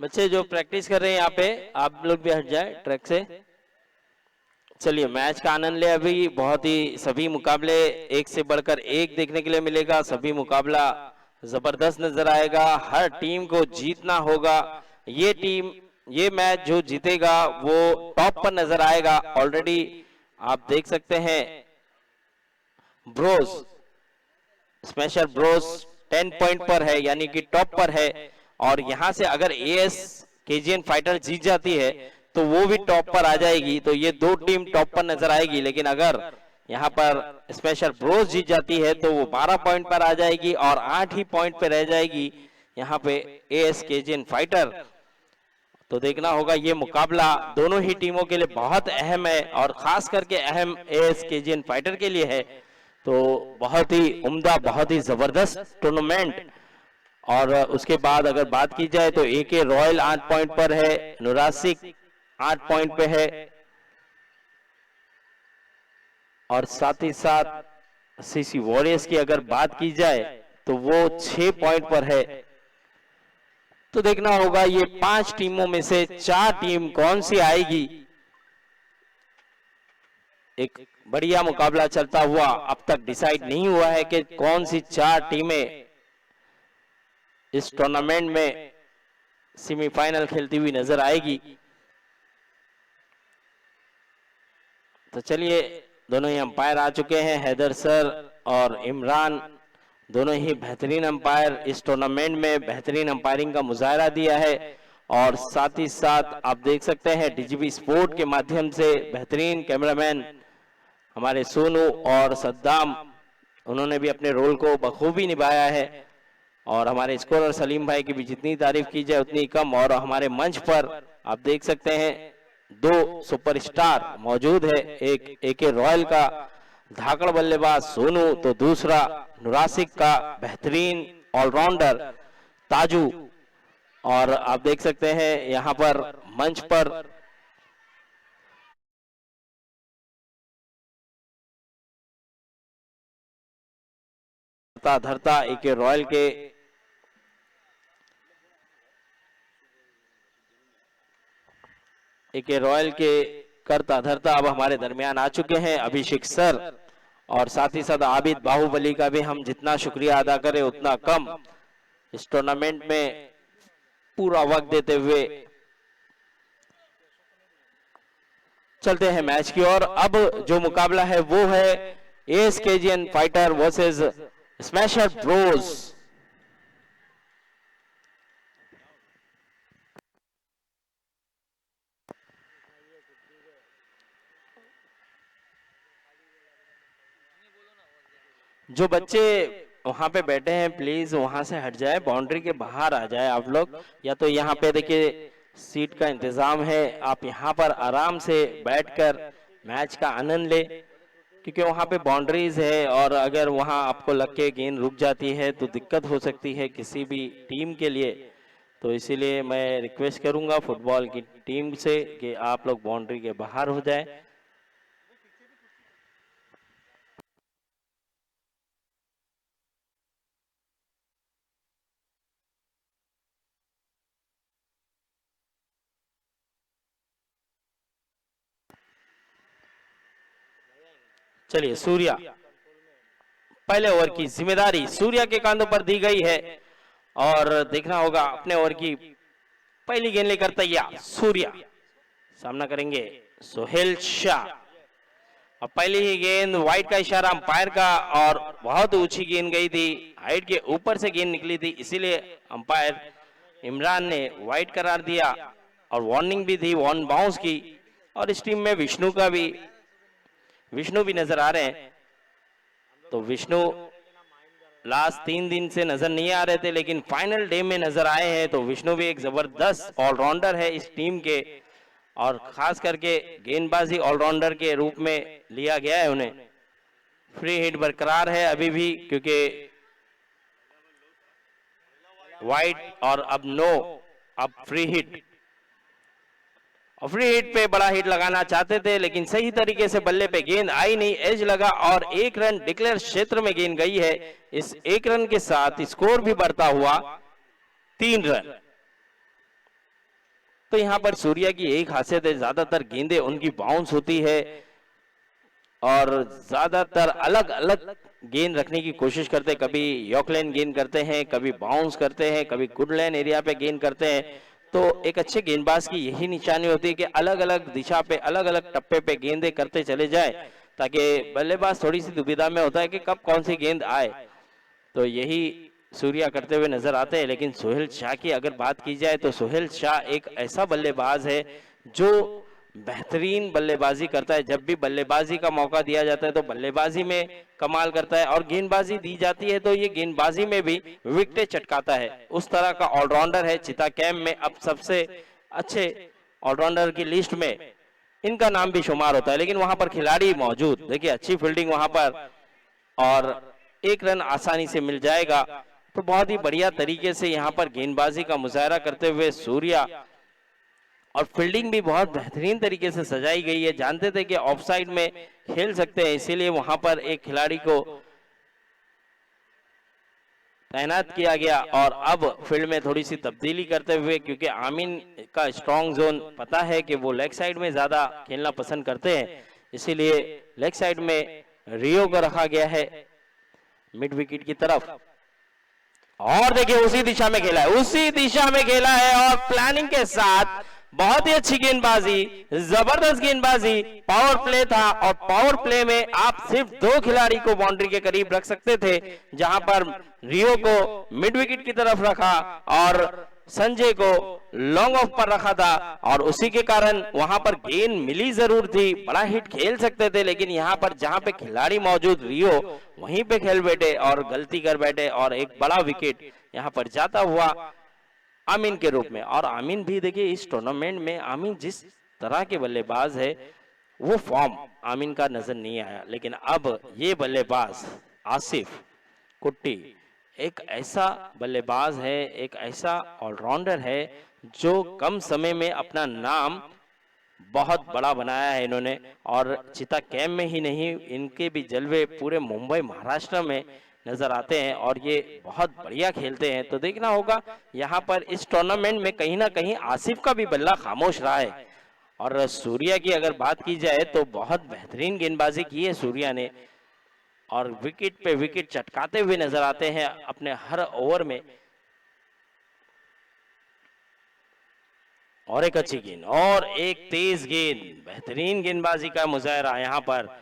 बच्चे जो प्रैक्टिस कर रहे हैं यहाँ पे, आप लोग भी हट जाए ट्रैक से। चलिए मैच का आनंद ले। अभी बहुत ही सभी मुकाबले एक से बढ़कर एक देखने के लिए मिलेगा। सभी मुकाबला जबरदस्त नजर आएगा। हर टीम को जीतना होगा। ये मैच जो जीतेगा वो टॉप पर नजर आएगा। ऑलरेडी आप देख सकते हैं ब्रोस, स्मैशर ब्रोस 10 पॉइंट पर है, यानी कि टॉप पर है। और यहां से अगर एएस केजीएन फाइटर जीत जाती है तो वो भी टॉप पर आ जाएगी। तो ये दो टीम टॉप पर नजर आएगी। लेकिन अगर यहां पर स्पेशल ब्रोस जीत जाती है तो वो 12 पॉइंट पर आ जाएगी और 8 ही पॉइंट पर रह जाएगी यहां पे एएस केजीएन फाइटर। तो देखना होगा, ये मुकाबला दोनों ही टीमों के लिए बहुत अहम है और खास करके अहम एएस केजीएन फाइटर के लिए है। तो बहुत ही उम्दा, बहुत ही जबरदस्त टूर्नामेंट। और उसके बाद अगर बात की जाए तो एके रॉयल 8 पॉइंट पर है, नुरासिक 8 पॉइंट पे है और साथ ही साथ सीसी वॉरियर्स की अगर बात की जाए तो वो 6 पॉइंट पर है। तो देखना होगा ये 5 टीमों में से 4 टीम कौन सी आएगी। एक बढ़िया मुकाबला चलता हुआ, अब तक डिसाइड नहीं हुआ है कि कौन सी 4 टीमें इस टूर्नामेंट में सेमीफाइनल खेलती हुई नजर आएगी। तो चलिए, दोनों ही अंपायर आ चुके हैं, हैदर सर और इमरान। दोनों ही बेहतरीन अंपायर, इस टूर्नामेंट में बेहतरीन अंपायरिंग का मुजाहरा दिया है। और साथ ही साथ आप देख सकते हैं डीजीबी स्पोर्ट के माध्यम से बेहतरीन कैमरामैन हमारे सोनू और सद्दाम, उन्होंने भी अपने रोल को बखूबी निभाया है। और हमारे स्कोरर सलीम भाई की भी जितनी तारीफ की जाए उतनी कम। और हमारे मंच पर आप देख सकते हैं 2 सुपरस्टार मौजूद है, एक एके रॉयल का धाकड़ बल्लेबाज सोनू, तो दूसरा नुरासिक का बेहतरीन ऑलराउंडर ताजू। और आप देख सकते हैं यहां पर मंच पर धरता एके रॉयल के करता धरता अब हमारे दरमियान आ चुके हैं अभिषेक सर। और साथ ही साथ आबिद बाहुबली का भी हम जितना शुक्रिया अदा करें उतना कम, इस टूर्नामेंट में पूरा वक्त देते हुए। चलते हैं मैच की ओर। अब जो मुकाबला है वो है as KGN fighter versus smasher Bros. जो बच्चे वहां पे बैठे हैं प्लीज वहां से हट जाए, बाउंड्री के बाहर आ जाए आप लोग। या तो यहाँ पे देखिए सीट का इंतजाम है, आप यहाँ पर आराम से बैठकर मैच का आनंद ले, क्योंकि वहां पे बाउंड्रीज है और अगर वहां आपको लग के गेंद रुक जाती है तो दिक्कत हो सकती है किसी भी टीम के लिए। तो इसीलिए मैं रिक्वेस्ट करूंगा फुटबॉल की टीम से कि आप लोग बाउंड्री के बाहर हो जाए। चलिए, सूर्या, पहले ओवर की जिम्मेदारी सूर्या के कांधों पर दी गई है और देखना होगा अपने ओवर की पहली गेंद लेकर तैयार सूर्या। सामना करेंगे सोहेल शाह और पहली ही गेंद वाइड का इशारा अंपायर का, और बहुत ऊंची गेंद गई थी, हाइट के ऊपर से गेंद निकली थी, इसीलिए अंपायर इमरान ने वाइड करार दिया और वार्निंग भी थी वन बाउंस की। और इस टीम में विष्णु भी नजर आ रहे हैं। तो विष्णु लास्ट 3 दिन से नजर नहीं आ रहे थे लेकिन फाइनल डे में नजर आए हैं। तो विष्णु भी एक जबरदस्त ऑलराउंडर है इस टीम के, और खास करके गेंदबाजी ऑलराउंडर के रूप में लिया गया है उन्हें। फ्री हिट बरकरार है अभी भी, क्योंकि वाइड और अब नो, अब फ्री हिट। और फ्री हिट पे बड़ा हिट लगाना चाहते थे लेकिन सही तरीके से बल्ले पे गेंद आई नहीं, एज लगा और 1 रन डिक्लेयर क्षेत्र में गेंद गई है। इस 1 रन के साथ स्कोर भी बढ़ता हुआ 3 रन। तो यहाँ पर सूर्या की यही खासियत है, ज्यादातर गेंदें उनकी बाउंस होती है और ज्यादातर अलग अलग गेंद रखने की कोशिश करते हैं। कभी यॉर्कलैंड गेंद करते हैं, कभी बाउंस करते हैं, कभी गुडलैंड एरिया पे गेंद करते हैं। तो एक अच्छे गेंदबाज की यही निशानी होती है कि अलग अलग दिशा पे, अलग अलग टप्पे पे गेंदें करते चले जाए, ताकि बल्लेबाज थोड़ी सी दुविधा में होता है कि कब कौन सी गेंद आए। तो यही सूर्या करते हुए नजर आते हैं। लेकिन सोहेल शाह की अगर बात की जाए तो सोहेल शाह एक ऐसा बल्लेबाज है जो बेहतरीन बल्लेबाजी करता है। जब भी बल्लेबाजी का मौका दिया जाता है तो बल्लेबाजी में कमाल करता है, और गेंदबाजी दी जाती है तो ये गेंदबाजी में भी विकेटें चटकाता है। उस तरह का ऑलराउंडर है। चिता कैंप में अब सबसे अच्छे ऑलराउंडर की लिस्ट में इनका नाम भी शुमार होता है। लेकिन वहां पर खिलाड़ी मौजूद, देखिए अच्छी फील्डिंग वहां पर, और एक रन आसानी से मिल जाएगा। तो बहुत ही बढ़िया तरीके से यहाँ पर गेंदबाजी का मुजाहरा करते हुए सूर्या, और फील्डिंग भी बहुत बेहतरीन तरीके से सजाई गई है। जानते थे कि ऑफसाइड में खेल सकते हैं, इसीलिए वहां पर एक खिलाड़ी को तैनात किया गया। और अब फील्ड में थोड़ी सी तब्दीली करते हुए, क्योंकि आमीन का स्ट्रॉन्ग जोन पता है कि वो लेग साइड में ज्यादा खेलना पसंद करते हैं, इसीलिए लेग साइड में रियो को रखा गया है मिड विकेट की तरफ। और देखिए उसी दिशा में खेला है, उसी दिशा में खेला है, और प्लानिंग के साथ बहुत ही अच्छी गेंदबाजी, जबरदस्त गेंदबाजी, पावर प्ले था। और पावर प्ले में आप सिर्फ 2 खिलाड़ी को बाउंड्री के करीब रख सकते थे, जहां पर रियो को मिड विकेट की तरफ रखा और संजय को लॉन्ग ऑफ पर रखा था। और उसी के कारण वहां पर गेंद मिली जरूर थी, बड़ा हिट खेल सकते थे, लेकिन यहाँ पर जहां पे खिलाड़ी मौजूद रियो वहीं पे खेल बैठे और गलती कर बैठे, और एक बड़ा विकेट यहाँ पर जाता हुआ आमीन के रूप में। और आमीन भी देखिए इस टूर्नामेंट में आमीन जिस तरह के बल्लेबाज है, वो फॉर्म आमीन का नजर नहीं आया। लेकिन अब ये बल्लेबाज आसिफ कुट्टी एक ऐसा बल्लेबाज है, एक ऐसा ऑलराउंडर है जो कम समय में अपना नाम बहुत बड़ा बनाया है इन्होंने। और चिता कैंप में ही नहीं, इनके भी जलवे पूरे मुंबई महाराष्ट्र में नजर आते हैं, और ये बहुत बढ़िया खेलते हैं। तो देखना होगा यहाँ पर इस टूर्नामेंट में कहीं ना कहीं आसिफ का भी बल्ला खामोश रहा है। और सूर्या की अगर बात की जाए तो बहुत बेहतरीन गेंदबाजी की है सूर्या ने, और विकेट पे विकेट चटकाते हुए नजर आते हैं अपने हर ओवर में। और एक अच्छी गेंद और एक तेज गेंद, बेहतरीन गेंदबाजी का मुजाहरा। यहाँ पर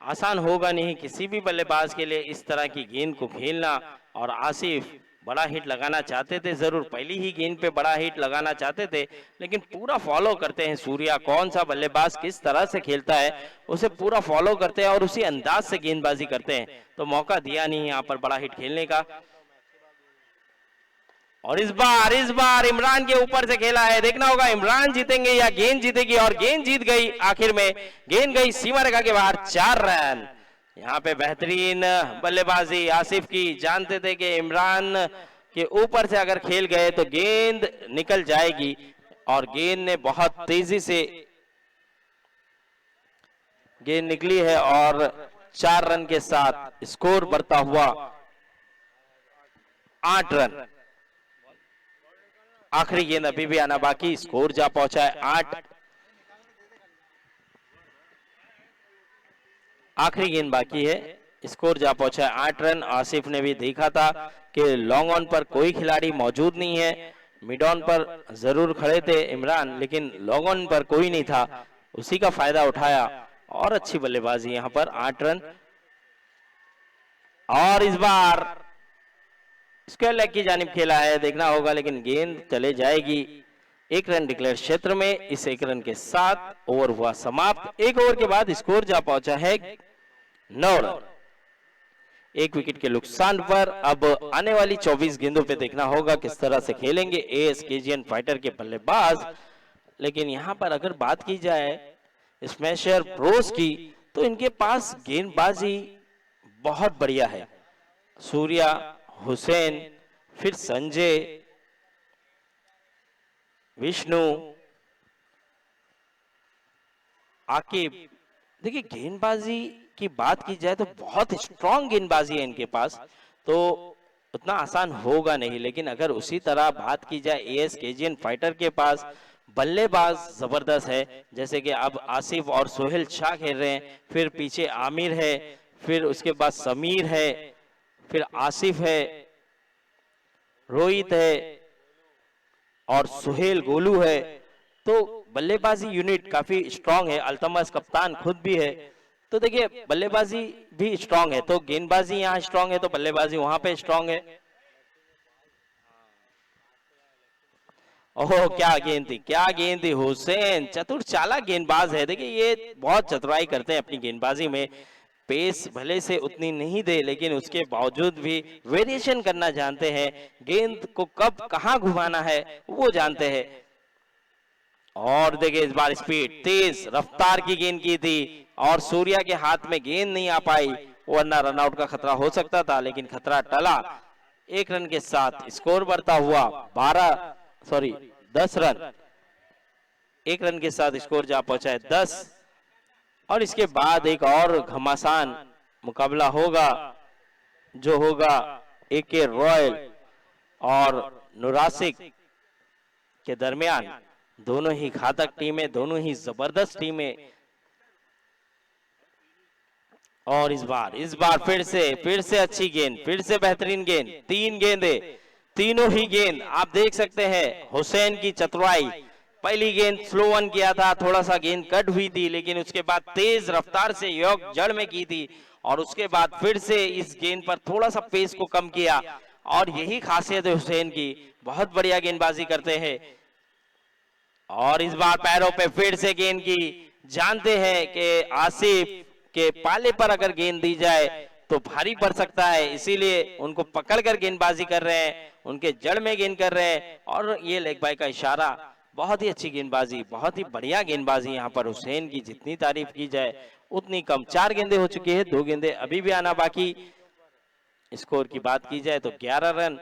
आसान होगा नहीं किसी भी बल्लेबाज के लिए इस तरह की गेंद को खेलना, और आसिफ बड़ा हिट लगाना चाहते थे, जरूर पहली ही गेंद पे बड़ा हिट लगाना चाहते थे, लेकिन पूरा फॉलो करते हैं सूर्या। कौन सा बल्लेबाज किस तरह से खेलता है उसे पूरा फॉलो करते हैं और उसी अंदाज से गेंदबाजी करते हैं। तो मौका दिया नहीं यहाँ पर बड़ा हिट खेलने का। और इस बार इमरान के ऊपर से खेला है, देखना होगा इमरान जीतेंगे या गेंद जीतेगी। और गेंद जीत गई, आखिर में गेंद गई सीमा रेखा के बाहर, 4 रन। यहाँ पे बेहतरीन बल्लेबाजी आसिफ की। जानते थे कि इमरान के ऊपर से अगर खेल गए तो गेंद निकल जाएगी, और गेंद ने बहुत तेजी से गेंद निकली है, और 4 रन के साथ स्कोर बढ़ता हुआ 8 रन। आखिरी गेंद अभी भी आना बाकी, स्कोर जा पहुंचा है 8। आखिरी गेंद बाकी है, स्कोर जा पहुंचा है 8 रन। आसिफ ने भी देखा था कि लॉन्ग ऑन पर कोई खिलाड़ी मौजूद नहीं है, मिड ऑन पर जरूर खड़े थे इमरान, लेकिन लॉन्ग ऑन पर कोई नहीं था, उसी का फायदा उठाया, और अच्छी बल्लेबाजी यहां पर 8 रन। और इस बार स्क्वायर लेग की जानिब खेला है, देखना होगा, लेकिन गेंद चले जाएगी 1 रन डिक्लेयर क्षेत्र में। इस 1 रन के साथ ओवर हुआ समाप्त। 1 ओवर के बाद स्कोर जा पहुंचा है 9 रन, 1 विकेट के नुकसान पर। अब आने वाली 24 गेंदों पे देखना होगा किस तरह से खेलेंगे एएस केजीएन फाइटर के बल्लेबाज। लेकिन यहां पर अगर बात की जाए स्मैशर प्रोस की, तो इनके पास गेंदबाजी बहुत बढ़िया है। सूर्या, हुसैन, फिर संजय, विष्णु, आकिब। देखिए गेंदबाजी की बात की जाए तो बहुत स्ट्रॉन्ग गेंदबाजी है इनके पास, तो उतना आसान होगा नहीं। लेकिन अगर उसी तरह बात की जाए एएस केजीएन फाइटर के पास बल्लेबाज जबरदस्त है, जैसे कि अब आसिफ और सोहेल शाह खेल रहे हैं, फिर पीछे आमिर है, फिर उसके बाद समीर है, फिर आसिफ है, रोहित है और सुहेल गोलू है। तो बल्लेबाजी यूनिट काफी स्ट्रांग है, अल्तमस कप्तान खुद भी है। तो देखिए बल्लेबाजी भी स्ट्रांग है, तो गेंदबाजी यहाँ स्ट्रांग है तो बल्लेबाजी वहां पे स्ट्रांग है। ओह क्या गेंद थी, क्या गेंद थी, हुसैन चतुर चालाक गेंदबाज है। देखिए ये बहुत चतुराई करते हैं अपनी गेंदबाजी में, पेस भले से उतनी नहीं दे लेकिन उसके बावजूद भी वेरिएशन करना जानते हैं, गेंद को कब कहां घुमाना है वो जानते हैं। और देखिए इस बार स्पीड तेज रफ्तार की गेंद की थी और सूर्या के हाथ में गेंद नहीं आ पाई, वरना रनआउट का खतरा हो सकता था लेकिन खतरा टला। 1 रन के साथ स्कोर बढ़ता हुआ 10 रन, 1 रन के साथ स्कोर जा पहुंचा है 10। और इसके बाद एक और घमासान मुकाबला होगा जो होगा एके रॉयल और नुरासिक के दरमियान। दोनों ही घातक टीमें, दोनों ही जबरदस्त टीमें। और इस बार फिर से अच्छी गेंद, फिर से बेहतरीन गेंद, 3 गेंदे, तीनों ही गेंद आप देख सकते हैं हुसैन की चतुराई। पहली गेंद स्लो वन किया था, थोड़ा सा गेंद कट हुई थी, लेकिन उसके बाद तेज रफ्तार से योग जड़ में की थी और उसके बाद फिर से इस गेंद पर थोड़ा सा पेस को कम किया। और यही खासियत है हुसैन की, बहुत बढ़िया गेंदबाजी करते हैं। और इस बार पैरों पे फिर से गेंद की, जानते हैं कि आसिफ के पाले पर अगर गेंद दी जाए तो भारी पड़ सकता है, इसीलिए उनको पकड़कर गेंदबाजी कर रहे हैं, उनके जड़ में गेंद कर रहे हैं। और ये लेग बाय का इशारा, बहुत ही अच्छी गेंदबाजी, बहुत ही बढ़िया गेंदबाजी यहाँ पर हुसैन की, जितनी तारीफ की जाए उतनी कम। 4 गेंदे हो चुकी है, 2 गेंदे अभी भी आना बाकी। स्कोर की बात की जाए तो 11 रन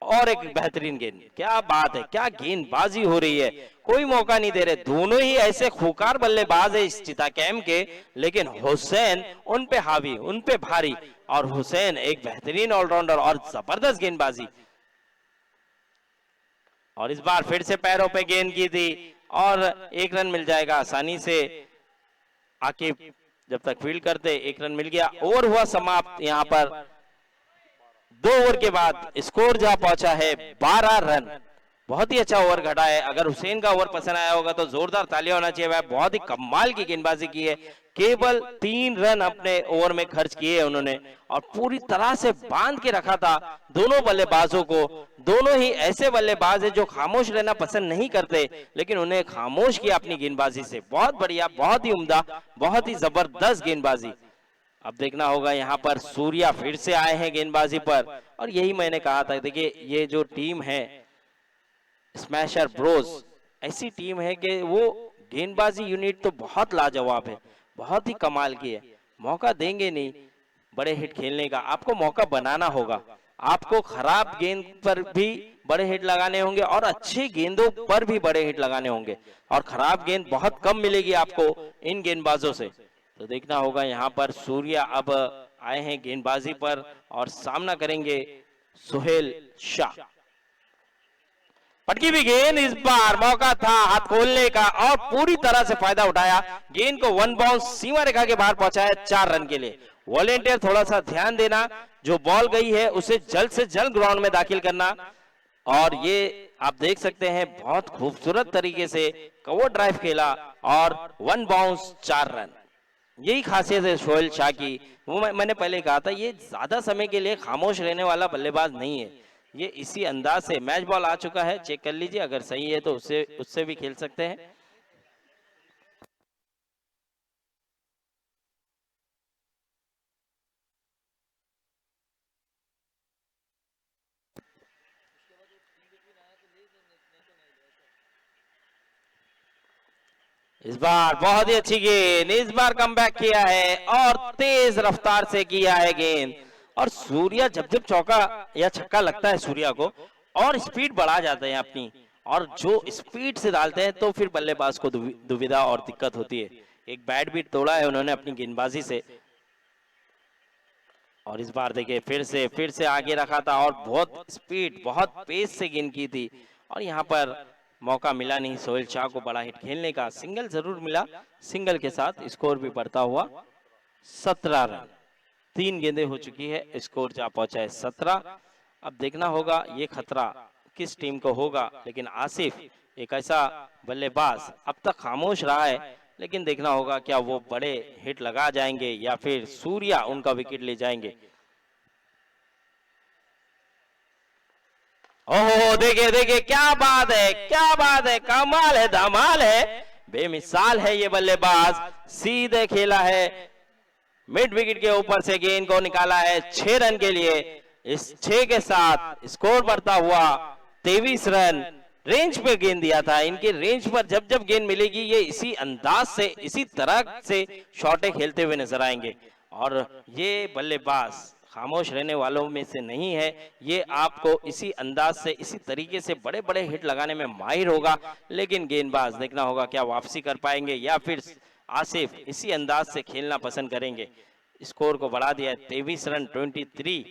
और एक बेहतरीन गेंद। क्या बात है, क्या गेंदबाजी हो रही है, कोई मौका नहीं दे रहे। दोनों ही ऐसे खूंखार बल्लेबाज है इस चिता कैम के, लेकिन हुसैन उन पे हावी, उन पे भारी। और हुसैन एक बेहतरीन ऑलराउंडर और जबरदस्त गेंदबाजी। और इस बार फिर से पैरों पे गेंद की थी और 1 रन मिल जाएगा आसानी से। आकिब जब तक फील्ड करते 1 रन मिल गया। ओवर हुआ समाप्त। यहाँ पर 2 ओवर के बाद स्कोर जा पहुंचा है 12 रन। बहुत ही अच्छा ओवर घटा है। अगर हुसैन का ओवर पसंद आया होगा तो जोरदार तालियां होना चाहिए। वह बहुत ही कमाल की गेंदबाजी की है, केवल 3 रन अपने ओवर में खर्च किए उन्होंने और पूरी तरह से बांध के रखा था दोनों बल्लेबाजों को। दोनों ही ऐसे बल्लेबाज हैं जो खामोश रहना पसंद नहीं करते, लेकिन उन्हें खामोश किया अपनी गेंदबाजी से। बहुत बढ़िया, बहुत ही उम्दा, बहुत ही जबरदस्त गेंदबाजी। अब देखना होगा यहाँ पर सूर्या फिर से आए हैं गेंदबाजी पर, और यही मैंने कहा था। देखिए ये जो टीम है स्मैशर ब्रोज, ऐसी टीम है कि वो गेंदबाजी यूनिट तो बहुत लाजवाब है, बहुत ही कमाल की है। मौका देंगे नहीं बड़े हिट खेलने का, आपको मौका बनाना होगा। आपको खराब गेंद पर भी बड़े हिट लगाने होंगे और अच्छी गेंदों पर भी बड़े हिट लगाने होंगे, और खराब गेंद बहुत कम मिलेगी आपको इन गेंदबाजों से। तो देखना होगा यहाँ पर सूर्या अब आए हैं गेंदबाजी पर और सामना करेंगे सुहेल शाह। पटकी भी गेंद, इस बार मौका था हाथ खोलने का और पूरी तरह से फायदा उठाया। गेंद को 1 बाउंस सीमा रेखा के बाहर पहुंचाया 4 रन के लिए। वॉलेंटियर थोड़ा सा ध्यान देना, जो बॉल गई है उसे जल्द से जल्द ग्राउंड में दाखिल करना। और ये आप देख सकते हैं बहुत खूबसूरत तरीके से कवर ड्राइव खेला और 1 बाउंस 4 रन। यही खासियत है सोहेल शाह की। वो मैंने पहले कहा था, ये ज्यादा समय के लिए खामोश रहने वाला बल्लेबाज नहीं है। ये इसी अंदाज से, मैच बॉल आ चुका है, चेक कर लीजिए, अगर सही है तो उससे भी खेल सकते हैं। इस बार बहुत ही अच्छी गेंद, इस बार कमबैक किया है और तेज रफ्तार से किया है गेंद। और सूर्या जब जब चौका या छक्का लगता है सूर्या को, और स्पीड बढ़ा जाते हैं अपनी, और जो स्पीड से डालते हैं तो फिर बल्लेबाज को दुविधा और दिक्कत होती है। एक बैट भी तोड़ा है उन्होंने अपनी गेंदबाजी से। और इस बार देखिए फिर से आगे रखा था और बहुत स्पीड, बहुत पेस से गेंद की थी। और यहाँ पर मौका मिला नहीं सोहेल शाह को बड़ा हिट खेलने का, सिंगल जरूर मिला, सिंगल के साथ स्कोर भी बढ़ता हुआ 17 रन। 3 गेंदें हो चुकी है, स्कोर जा पहुंचा है 17। अब देखना होगा ये खतरा किस टीम को होगा, लेकिन आसिफ एक ऐसा बल्लेबाज अब तक खामोश रहा है, लेकिन देखना होगा क्या वो बड़े हिट लगा जाएंगे या फिर सूर्या उनका विकेट ले जाएंगे। ओहो देखिए देखिए क्या बात है, क्या बात है, कमाल है, धमाल है, बेमिसाल है ये बल्लेबाज, सीधे खेला है मिड विकेट के ऊपर से, गेंद को निकाला है 6 रन के लिए। इस 6 के साथ स्कोर बढ़ता हुआ 23 रन। रेंज पे गेंद दिया था, इनके रेंज पर जब जब गेंद मिलेगी ये इसी अंदाज से, इसी तरह से शॉटें खेलते हुए नजर आएंगे। और ये बल्लेबाज खामोश रहने वालों में से नहीं है, ये आपको इसी अंदाज से, इसी तरीके से बड़े बड़े हिट लगाने में माहिर होगा। लेकिन गेंदबाज देखना होगा क्या वापसी कर पाएंगे या फिर आसिफ इसी अंदाज से खेलना पसंद करेंगे। स्कोर को बढ़ा दिया 23 रन 23।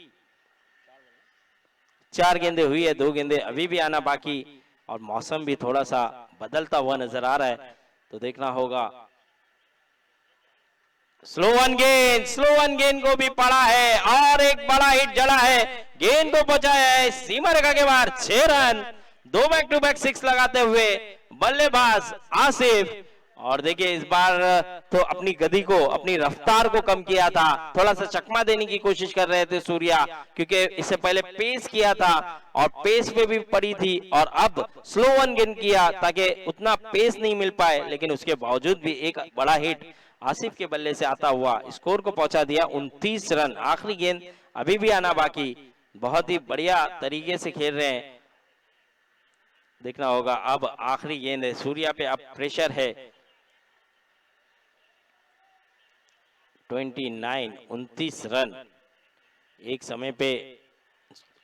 4 गेंदें हुई है, 2 गेंदें अभी भी आना बाकी, और मौसम भी थोड़ा सा बदलता हुआ नजर आ रहा है, तो देखना होगा। स्लो वन गेंद को भी पड़ा है और एक बड़ा हिट जड़ा है, गेंद को पहुंचाया है सीमा रेखा के बाहर। 6 रन, 2 बैक टू बैक 6 लगाते हुए बल्लेबाज आसिफ। और देखिए इस बार तो अपनी गति को, अपनी रफ्तार को कम किया था, थोड़ा सा चकमा देने की कोशिश कर रहे थे सूर्या, क्योंकि इससे पहले पेस किया था और पेस पे भी पड़ी थी, और अब स्लो वन गेंद किया ताकि उतना पेस नहीं मिल पाए, लेकिन उसके बावजूद भी एक बड़ा हिट आसिफ के बल्ले से आता हुआ स्कोर को पहुंचा दिया 29 रन। आखिरी गेंद अभी भी आना बाकी, बहुत ही बढ़िया तरीके से खेल रहे हैं। देखना होगा अब आखिरी गेंद है, सूर्या पे अब प्रेशर है। 29 रन। एक समय पे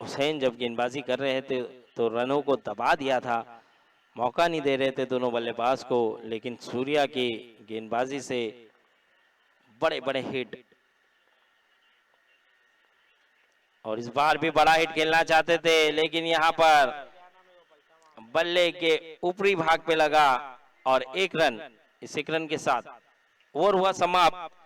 हुसैन जब गेंदबाजी कर रहे थे तो रनों को दबा दिया था, मौका नहीं दे रहे थे दोनों बल्लेबाज को, लेकिन सूर्या की गेंदबाजी से बड़े बड़े हिट, और इस बार भी बड़ा हिट खेलना चाहते थे, लेकिन यहाँ पर बल्ले के ऊपरी भाग पे लगा और 1 रन, इस 1 रन के साथ ओवर हुआ समाप्त।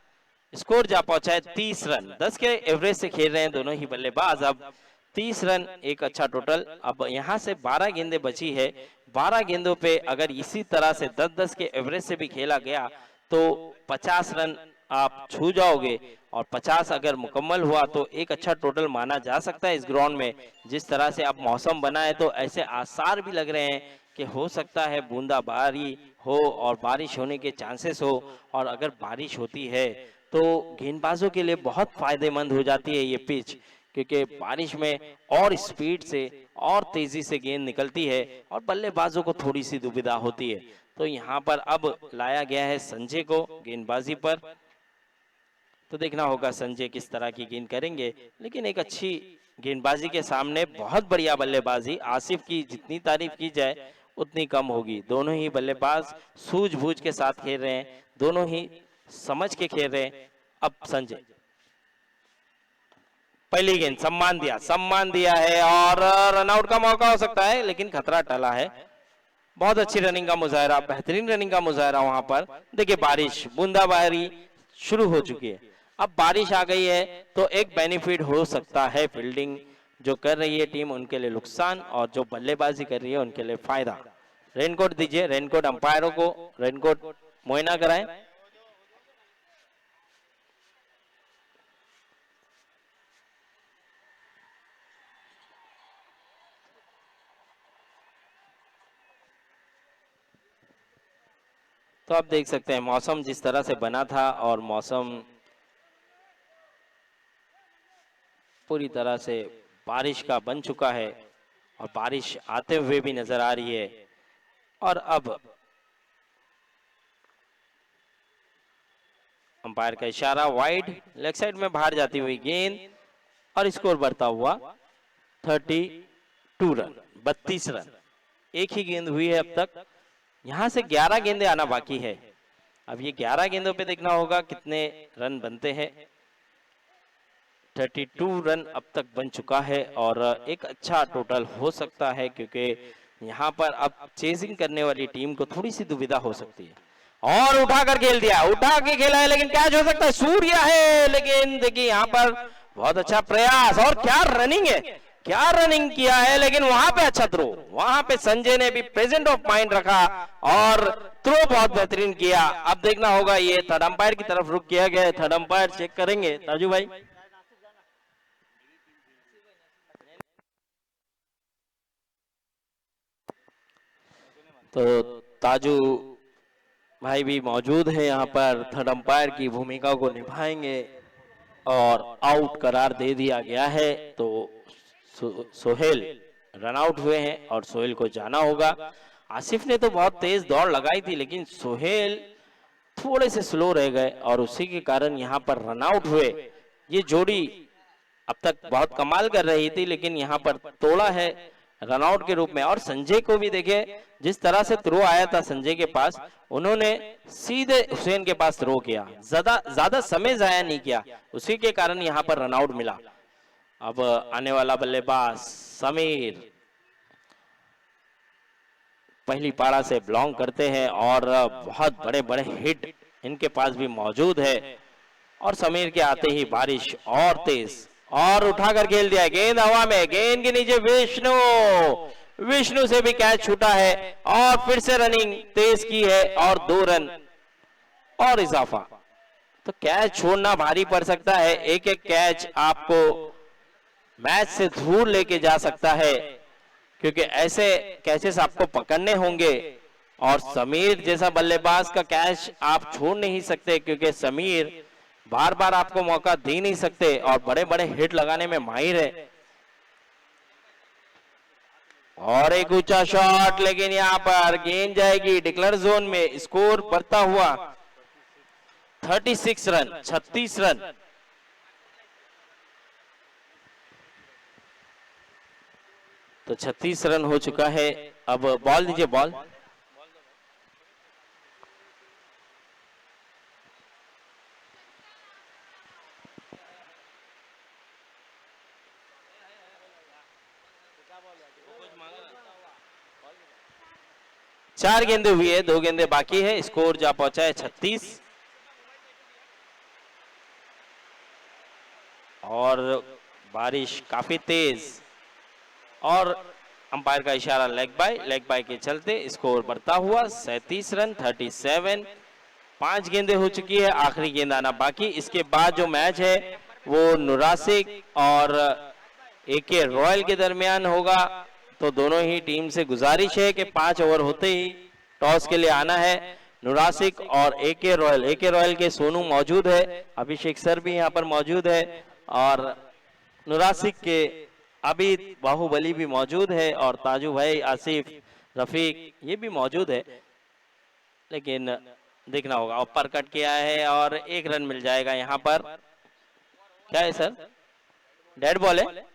स्कोर जा पहुंचा है 30 रन। 10 के एवरेज से खेल रहे हैं दोनों ही बल्लेबाज। अब 30 रन एक अच्छा टोटल। अब यहाँ से 12 गेंदें बची है, 12 गेंदों पे अगर इसी तरह से 10-10 के एवरेज से भी खेला गया तो 50 रन आप छू जाओगे, और 50 अगर मुकम्मल हुआ तो एक अच्छा टोटल माना जा सकता है इस ग्राउंड में। जिस तरह से अब मौसम बना है तो ऐसे आसार भी लग रहे हैं कि हो सकता है बूंदाबांदी हो और बारिश होने के चांसेस हो, और अगर बारिश होती है तो गेंदबाजों के लिए बहुत फायदेमंद हो जाती है ये पिच, क्योंकि बारिश में और स्पीड से और तेजी से गेंद निकलती है और बल्लेबाजों को थोड़ी सी दुविधा होती है। तो यहाँ पर अब लाया गया है संजय को गेंदबाजी पर, तो देखना होगा संजय किस तरह की गेंद करेंगे। लेकिन एक अच्छी गेंदबाजी के सामने बहुत बढ़िया बल्लेबाजी, आसिफ की जितनी तारीफ की जाए उतनी कम होगी। दोनों ही बल्लेबाज सूझबूझ के साथ खेल रहे हैं, दोनों ही समझ के खेल रहे हैं। अब संजय पहली गेंद सम्मान दिया है और रनआउट का मौका हो सकता है, लेकिन खतरा टला है। बहुत अच्छी रनिंग का मुजाहरा, बेहतरीन रनिंग का मुजाहरा वहां पर। देखिए बारिश, बूंदाबांदी शुरू हो चुकी है, अब बारिश आ गई है तो एक बेनिफिट हो सकता है, फील्डिंग जो कर रही है टीम उनके लिए नुकसान, और जो बल्लेबाजी कर रही है उनके लिए फायदा। रेनकोट दीजिए, रेनकोट अंपायरों को रेनकोट मुहैया कराएं। तो आप देख सकते हैं मौसम जिस तरह से बना था, और मौसम पूरी तरह से बारिश का बन चुका है, और बारिश आते हुए भी नजर आ रही है। और अब अंपायर का इशारा, वाइड, लेग साइड में बाहर जाती हुई गेंद, और स्कोर बढ़ता हुआ 32 रन, 32 रन। एक ही गेंद हुई है अब तक, यहां से 11 गेंदें आना बाकी है। अब ये 11 गेंदों पे देखना होगा कितने रन बनते हैं। 32 रन अब तक बन चुका है, और एक अच्छा टोटल हो सकता है, क्योंकि यहाँ पर अब चेजिंग करने वाली टीम को थोड़ी सी दुविधा हो सकती है। और उठाकर खेल दिया, उठा के खेला है, लेकिन कैच हो सकता है, सूर्य है, लेकिन देखिए यहाँ पर बहुत अच्छा प्रयास और क्या रनिंग है, क्या रनिंग किया है, लेकिन वहां पे अच्छा थ्रो, वहां पे संजय ने भी प्रेजेंट ऑफ माइंड रखा और थ्रो बहुत बेहतरीन किया। अब देखना होगा, ये थर्ड अंपायर की तरफ रुक किया गया है, थर्ड अंपायर चेक करेंगे ताजू भाई। तो ताजू भाई भी मौजूद है यहाँ पर, थर्ड अंपायर की भूमिका को निभाएंगे और आउट करार दे दिया गया है। तो सोहेल रन आउट हुए हैं और सोहेल को जाना होगा। आसिफ ने तो बहुत तेज दौड़ लगाई थी, लेकिन सोहेल थोड़े से स्लो रह गए और उसी के कारण यहाँ पर रन आउट हुए। ये जोड़ी अब तक बहुत कमाल कर रही थी, लेकिन यहाँ पर तोड़ा है रनआउट के रूप में। और संजय को भी देखे, जिस तरह से थ्रो आया था संजय के पास, उन्होंने सीधे हुसैन के पास थ्रो किया, ज्यादा समय जाया नहीं किया, उसी के कारण यहाँ पर रनआउट मिला। अब आने वाला बल्लेबाज समीर पहली पारा से बिलोंग करते हैं और बहुत बड़े बड़े हिट इनके पास भी मौजूद है। और समीर के आते ही बारिश और तेज, और उठाकर खेल दिया, गेंद हवा में, गेंद के नीचे विष्णु से भी कैच छूटा है और फिर से रनिंग तेज की है और 2 रन और इजाफा। तो कैच छोड़ना भारी पड़ सकता है, एक एक कैच आपको मैच से दूर लेके जा सकता है, क्योंकि ऐसे कैचेस आपको पकड़ने होंगे और समीर जैसा बल्लेबाज का कैच आप छोड़ नहीं सकते, क्योंकि समीर बार बार आपको मौका दे नहीं सकते और बड़े बड़े हिट लगाने में माहिर है। और एक ऊंचा शॉट, लेकिन यहां पर गेंद जाएगी डिक्लेयर जोन में। स्कोर बढ़ता हुआ 36 रन, 36 रन। तो 36 रन हो चुका है। अब बॉल दीजिए, बॉल। चार गेंदे हुई है, 2 गेंदे बाकी है, स्कोर जा पहुंचा है 36। और बारिश काफी तेज और अंपायर का इशारा लेग बाय के चलते स्कोर बढ़ता हुआ 37 रन, 37। 5 गेंदे हो चुकी है, आखिरी गेंद आना बाकी। इसके बाद जो मैच है वो नुरासिक और एके रॉयल के दरमियान होगा। तो दोनों ही टीम से गुजारिश है कि 5 ओवर होते ही टॉस के लिए आना है। नुरासिक और एके रॉयल के सोनू मौजूद है, अभिषेक सर भी यहाँ पर मौजूद है और नुरासिक के अबिद बाहुबली भी मौजूद है और ताजू भाई, आसिफ, रफीक ये भी मौजूद है। लेकिन देखना होगा, अपर कट किया है और 1 रन मिल जाएगा यहाँ पर। क्या है सर, डेड बॉल है?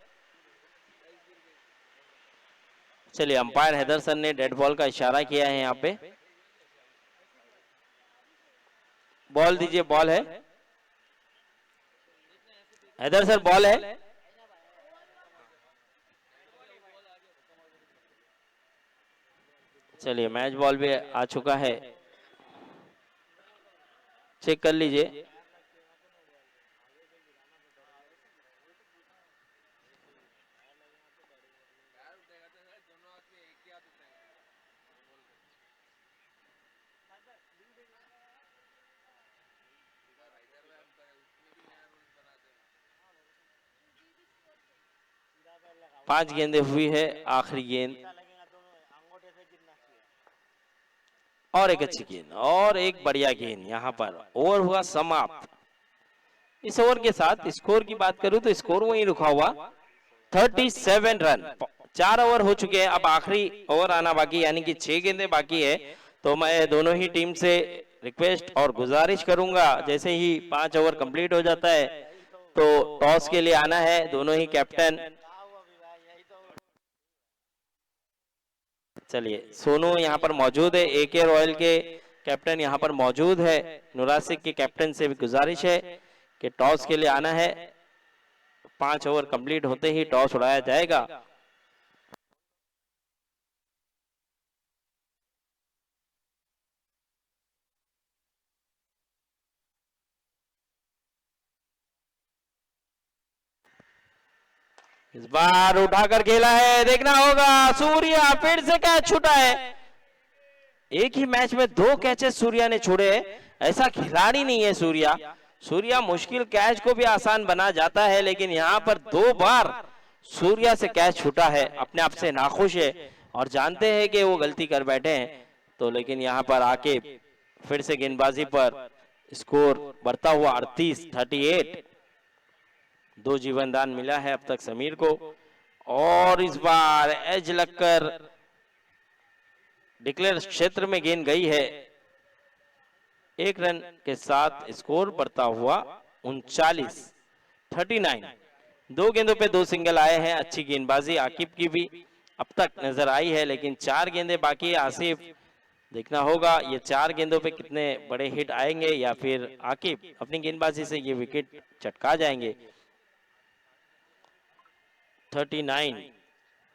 चलिए, अंपायर हैदर सर ने डेड बॉल का इशारा किया है यहाँ पे। बॉल दीजिए, बॉल है हैदर सर, बॉल है। चलिए, मैच बॉल भी आ चुका है, चेक कर लीजिए। पांच गेंदें हुई है, आखिरी गेंद और एक अच्छी गेंद और एक बढ़िया गेंद। यहाँ पर ओवर हुआ समाप्त। इस ओवर के साथ स्कोर की बात करूं तो स्कोर वहीं रुका हुआ 37 रन। 4 ओवर हो चुके हैं, अब आखिरी ओवर आना बाकी, यानी कि 6 गेंदें बाकी है। तो मैं दोनों ही टीम से रिक्वेस्ट और गुजारिश करूंगा, जैसे ही 5 ओवर कंप्लीट हो जाता है तो टॉस के लिए आना है दोनों ही कैप्टन। चलिए, सोनू यहाँ पर मौजूद है, एके रॉयल के कैप्टन यहाँ पर मौजूद है। नुरासिक के कैप्टन से भी गुजारिश है कि टॉस के लिए आना है। 5 ओवर कंप्लीट होते ही टॉस उड़ाया जाएगा। इस बार उठाकर खेला है, देखना होगा सूर्या फिर से कैच छूटा है। एक ही मैच में 2 कैचेस सूर्या ने छोड़े हैं। ऐसा खिलाड़ी नहीं है सूर्या। सूर्या मुश्किल कैच को भी आसान बना जाता है, लेकिन यहां पर 2 बार सूर्या से कैच छूटा है। अपने आप से नाखुश है और जानते हैं कि वो गलती कर बैठे हैं, तो लेकिन यहां पर आके फिर से गेंदबाजी पर स्कोर बढ़ता हुआ 38 2 जीवनदान मिला है अब तक समीर को। और इस बार एज लगकर डिक्लेयर क्षेत्र में गेंद गई है। 1 रन के साथ स्कोर बढ़ता हुआ 39 2 गेंदों पे 2 सिंगल आए हैं। अच्छी गेंदबाजी आकिब की भी अब तक नजर आई है, लेकिन 4 गेंदें बाकी है। आसिफ, देखना होगा ये 4 गेंदों पे कितने बड़े हिट आएंगे या फिर आकिब अपनी गेंदबाजी से ये विकेट चटका जाएंगे।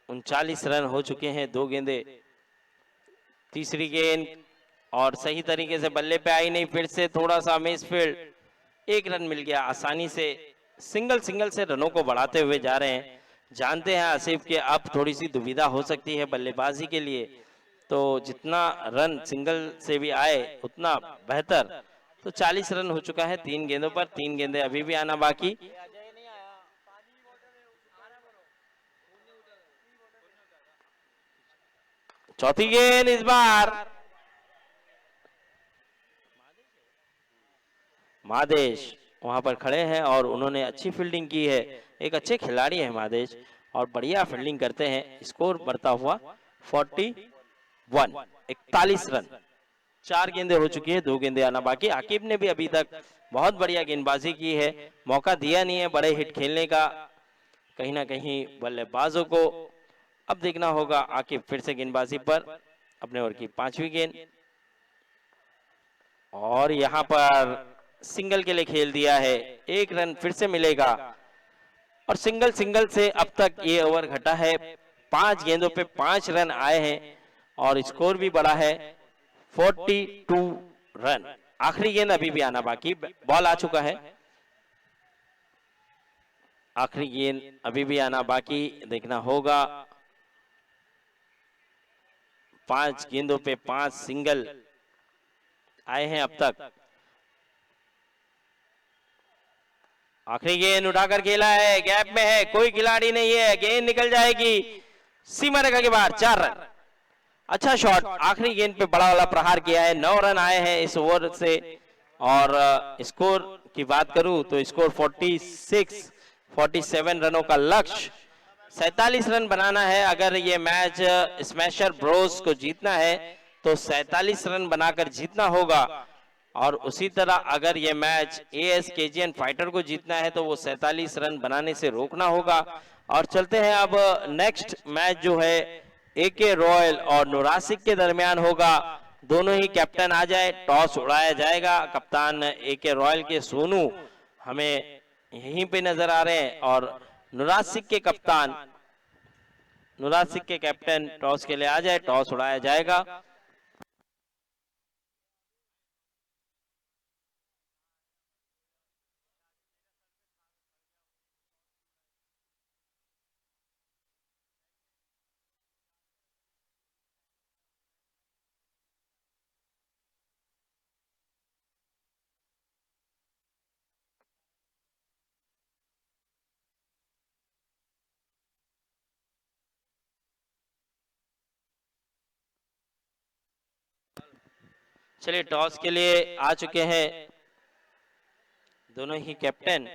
39 रन हो चुके हैं। 2 गेंदे, तीसरी गेंद और सही तरीके से बल्ले पे आई नहीं, फिर से थोड़ा सा मिसफील्ड, 1 रन मिल गया आसानी से। सिंगल से रनों को बढ़ाते हुए जा रहे हैं। जानते हैं आसिफ के अब थोड़ी सी दुविधा हो सकती है बल्लेबाजी के लिए, तो जितना रन सिंगल से भी आए उतना बेहतर। तो 40 रन हो चुका है 3 गेंदों पर, 3 गेंदे अभी भी आना बाकी। चौथी गेंद इस बार मादेश वहां पर खड़े हैं और उन्होंने अच्छी फील्डिंग की है। एक अच्छे खिलाड़ी है मादेश और बढ़िया फील्डिंग करते हैं। स्कोर बढ़ता हुआ 41 रन। 4 गेंदे हो चुकी है, 2 गेंदे आना बाकी। आकिब ने भी अभी तक बहुत बढ़िया गेंदबाजी की है, मौका दिया नहीं है बड़े हिट खेलने का कहीं ना कहीं बल्लेबाजों को। अब देखना होगा आकिब फिर से गेंदबाजी पर, अपने ओवर की 5वीं गेंद और यहां पर सिंगल के लिए खेल दिया है। 1 रन फिर से मिलेगा और सिंगल से अब तक ये ओवर घटा है। 5 गेंदों पे 5 रन आए हैं और स्कोर भी बढ़ा है 42 रन। आखिरी गेंद अभी भी आना बाकी, बॉल आ चुका है। आखिरी गेंद अभी भी आना बाकी, देखना होगा। 5 गेंदों पे 5 सिंगल आए हैं अब तक। आखिरी गेंद उठाकर खेला है, गैप में है, कोई खिलाड़ी नहीं है, गेंद निकल जाएगी सीमा रेखा के बाहर। 4 रन। अच्छा शॉट, आखिरी गेंद पे बड़ा वाला प्रहार किया है। 9 रन आए हैं इस ओवर से और स्कोर की बात करूं तो स्कोर 47 रनों का लक्ष्य। 47 रन बनाना है अगर ये मैच स्मैशर ब्रोस को जीतना है, तो 47 रन बनाकर जीतना होगा। और उसी तरह अगर ये मैच एएस केजीएन फाइटर को जीतना है तो वो 47 रन बनाने से रोकना होगा। और चलते हैं अब नेक्स्ट मैच जो है एके रॉयल और नुरासिक के दरमियान होगा। दोनों ही कैप्टन आ जाए, टॉस उड़ाया जाएगा। कप्तान एके रॉयल के सोनू हमें यहीं पे नजर आ रहे हैं और नुरासिक के कैप्टन टॉस के लिए आ जाए, टॉस उड़ाया जाएगा। चलिए, टॉस के लिए आ चुके हैं दोनों ही कैप्टन।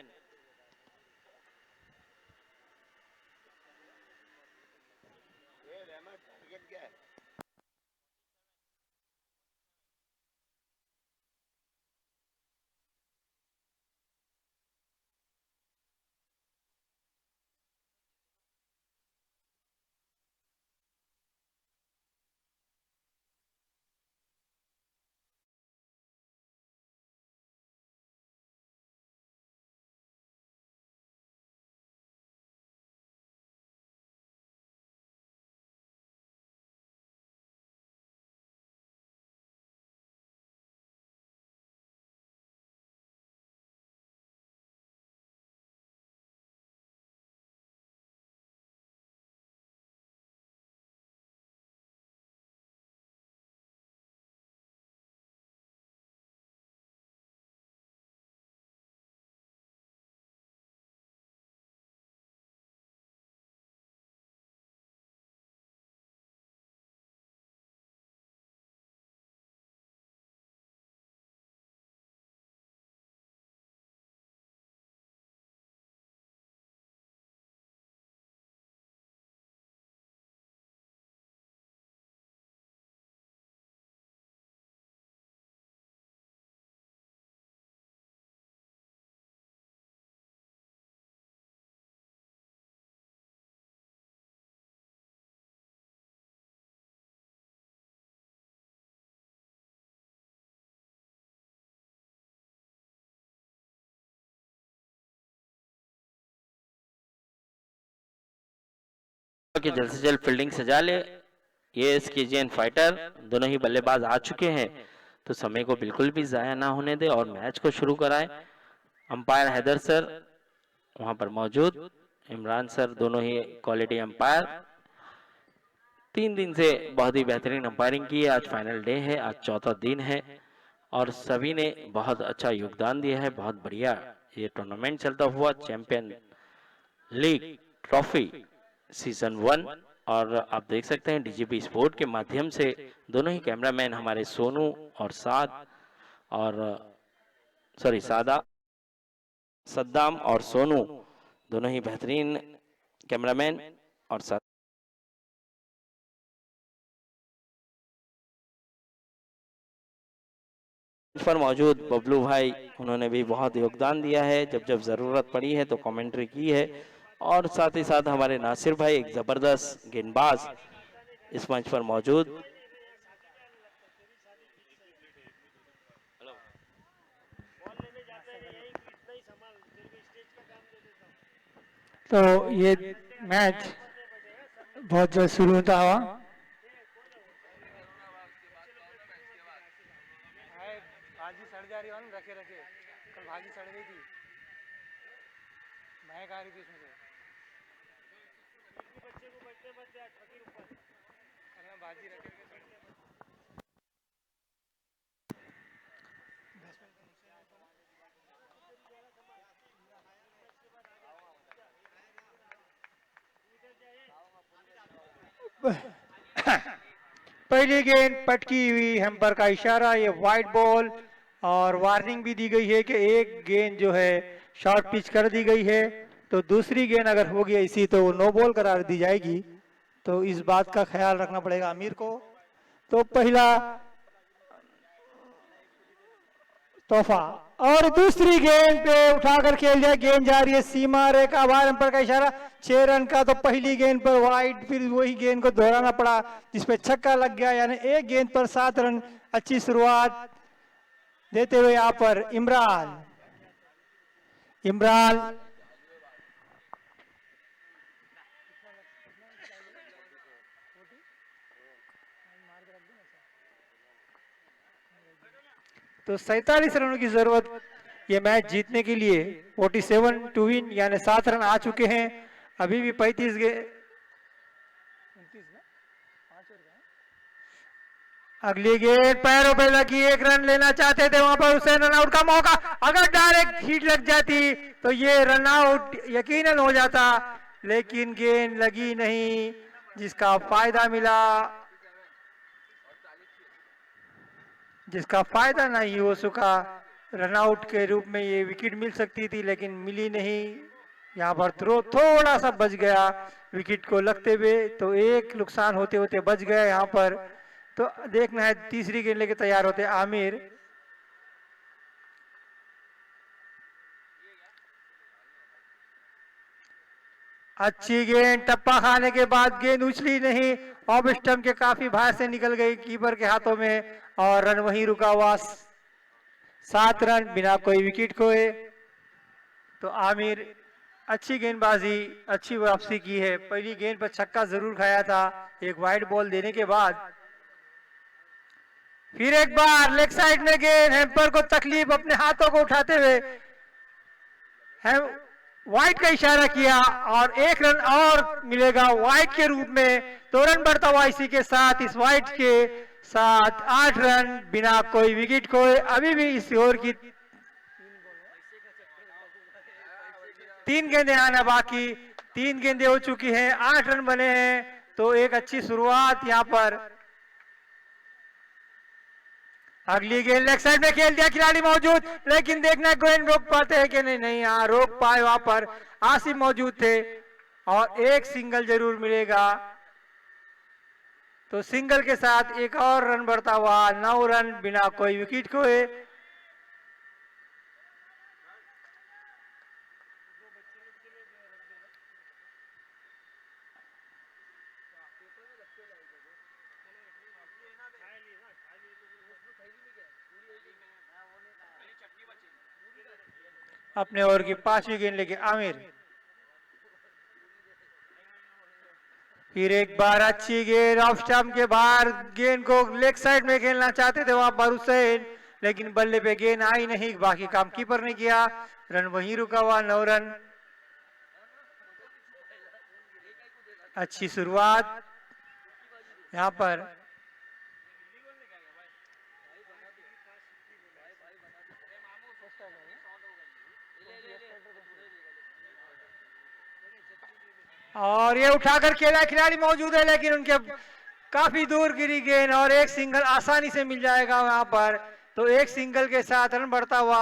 कि जल्द से जल्द फील्डिंग सजा ले। ये एसकेजीएन फाइटर दोनों ही बल्लेबाज आ चुके हैं, तो समय को बिल्कुल भी जाया ना होने दे और मैच को शुरू कराए। अंपायर हैदर सर वहां पर मौजूद, इमरान सर दोनों ही क्वालिटी अंपायर। 3 दिन से बहुत ही बेहतरीन अंपायरिंग की है। आज फाइनल डे है, आज चौथा दिन है और सभी ने बहुत अच्छा योगदान दिया है। बहुत बढ़िया ये टूर्नामेंट चलता हुआ चैंपियन लीग ट्रॉफी सीजन 1। और आप देख सकते हैं डीजीपी स्पोर्ट के माध्यम से दोनों ही कैमरामैन हमारे सोनू और सादा सद्दाम और सोनू दोनों ही बेहतरीन कैमरामैन और साथ पर मौजूद बबलू भाई, उन्होंने भी बहुत योगदान दिया है। जब जब जरूरत पड़ी है तो कमेंट्री की है। और साथ ही साथ हमारे नासिर भाई एक जबरदस्त गेंदबाज इस मंच पर मौजूद। तो ये मैच बहुत जल्द शुरू होता हुआ। भाजी सड़ जा रही है, रखे रखे कल भाजी सड़ गई थी, महक आ रही थी उसमें से। भाजी रखे पहली गेंद पटकी हुई, हेम्पर का इशारा, ये वाइट बॉल और वार्निंग भी दी गई है कि एक गेंद जो है शॉर्ट पिच कर दी गई है। तो दूसरी गेंद अगर हो गई इसी तो नो बॉल करार दी जाएगी। तो इस बात का ख्याल रखना पड़ेगा आमिर को। तो पहला तोहफा और दूसरी गेंद पे उठाकर खेल जाए, गेंद जा रही है सीमा रेखा बाहर, अंपायर का इशारा 6 रन का। तो पहली गेंद पर वाइड, फिर वही गेंद को दोहराना पड़ा जिसपे छक्का लग गया, यानी एक गेंद पर 7 रन। अच्छी शुरुआत देते हुए यहाँ पर इमरान तो 47 रनों की जरूरत ये मैच जीतने के लिए। 47 टू विन, यानी 7 रन आ चुके हैं। अभी भी 35 अगली गेंद पैरों पे लगी, 1 रन लेना चाहते थे वहां पर हुसैन, रन आउट का मौका। अगर डायरेक्ट हिट लग जाती तो ये रन आउट यकीनन हो जाता, लेकिन गेंद लगी नहीं जिसका फायदा नहीं हो सका। रन आउट के रूप में ये विकेट मिल सकती थी लेकिन मिली नहीं। यहाँ पर थ्रो थोड़ा सा बच गया विकेट को लगते हुए, तो एक नुकसान होते होते बच गया यहाँ पर। तो देखना है तीसरी गेंद लेके तैयार होते आमिर। अच्छी गेंद, टप्पा खाने के बाद गेंद उछली नहीं, ऑफ स्टंप के काफी बाहर से निकल गई कीपर के हाथों में और रन वहीं रुका हुआ। 7 रन बिना कोई विकेट खोए। तो आमिर अच्छी गेंदबाजी, अच्छी वापसी की है। पहली गेंद पर छक्का जरूर खाया था एक वाइड बॉल देने के बाद। फिर एक बार लेग साइड में गेंद, हेम्पर को तकलीफ अपने हाथों को उठाते हुए वाइट का इशारा किया और 1 रन और मिलेगा वाइट के रूप में। तो रन बढ़ता हुआ इसी के साथ, इस वाइट के साथ 8 रन बिना कोई विकेट खोए। अभी भी इस ओवर की 3 गेंदें आना बाकी, 3 गेंदें हो चुकी हैं, 8 रन बने हैं। तो एक अच्छी शुरुआत यहाँ पर। अगली गेंद लेग साइड में खेल दिया, खिलाड़ी मौजूद, लेकिन देखना गेंद रोक पाते हैं कि नहीं। नहीं, हाँ रोक पाए, वहां पर आसिफ मौजूद थे और एक सिंगल जरूर मिलेगा। तो सिंगल के साथ एक और रन बढ़ता हुआ, 9 रन बिना कोई विकेट खोए। अपने ओवर की 5वीं गेंद लेके आमिर। फिर एक बार अच्छी गेंद ऑफ स्टंप के बाहर, गेंद को लेग साइड में खेलना चाहते थे वहां पर हुसैन, लेकिन बल्ले पे गेंद आई नहीं, बाकी काम कीपर ने किया, रन वहीं रुका हुआ, 9 रन। अच्छी शुरुआत यहां पर, और ये उठाकर खेला, खिलाड़ी मौजूद है लेकिन उनके काफी दूर गिरी गेंद और एक सिंगल आसानी से मिल जाएगा वहां पर। तो एक सिंगल के साथ रन बढ़ता हुआ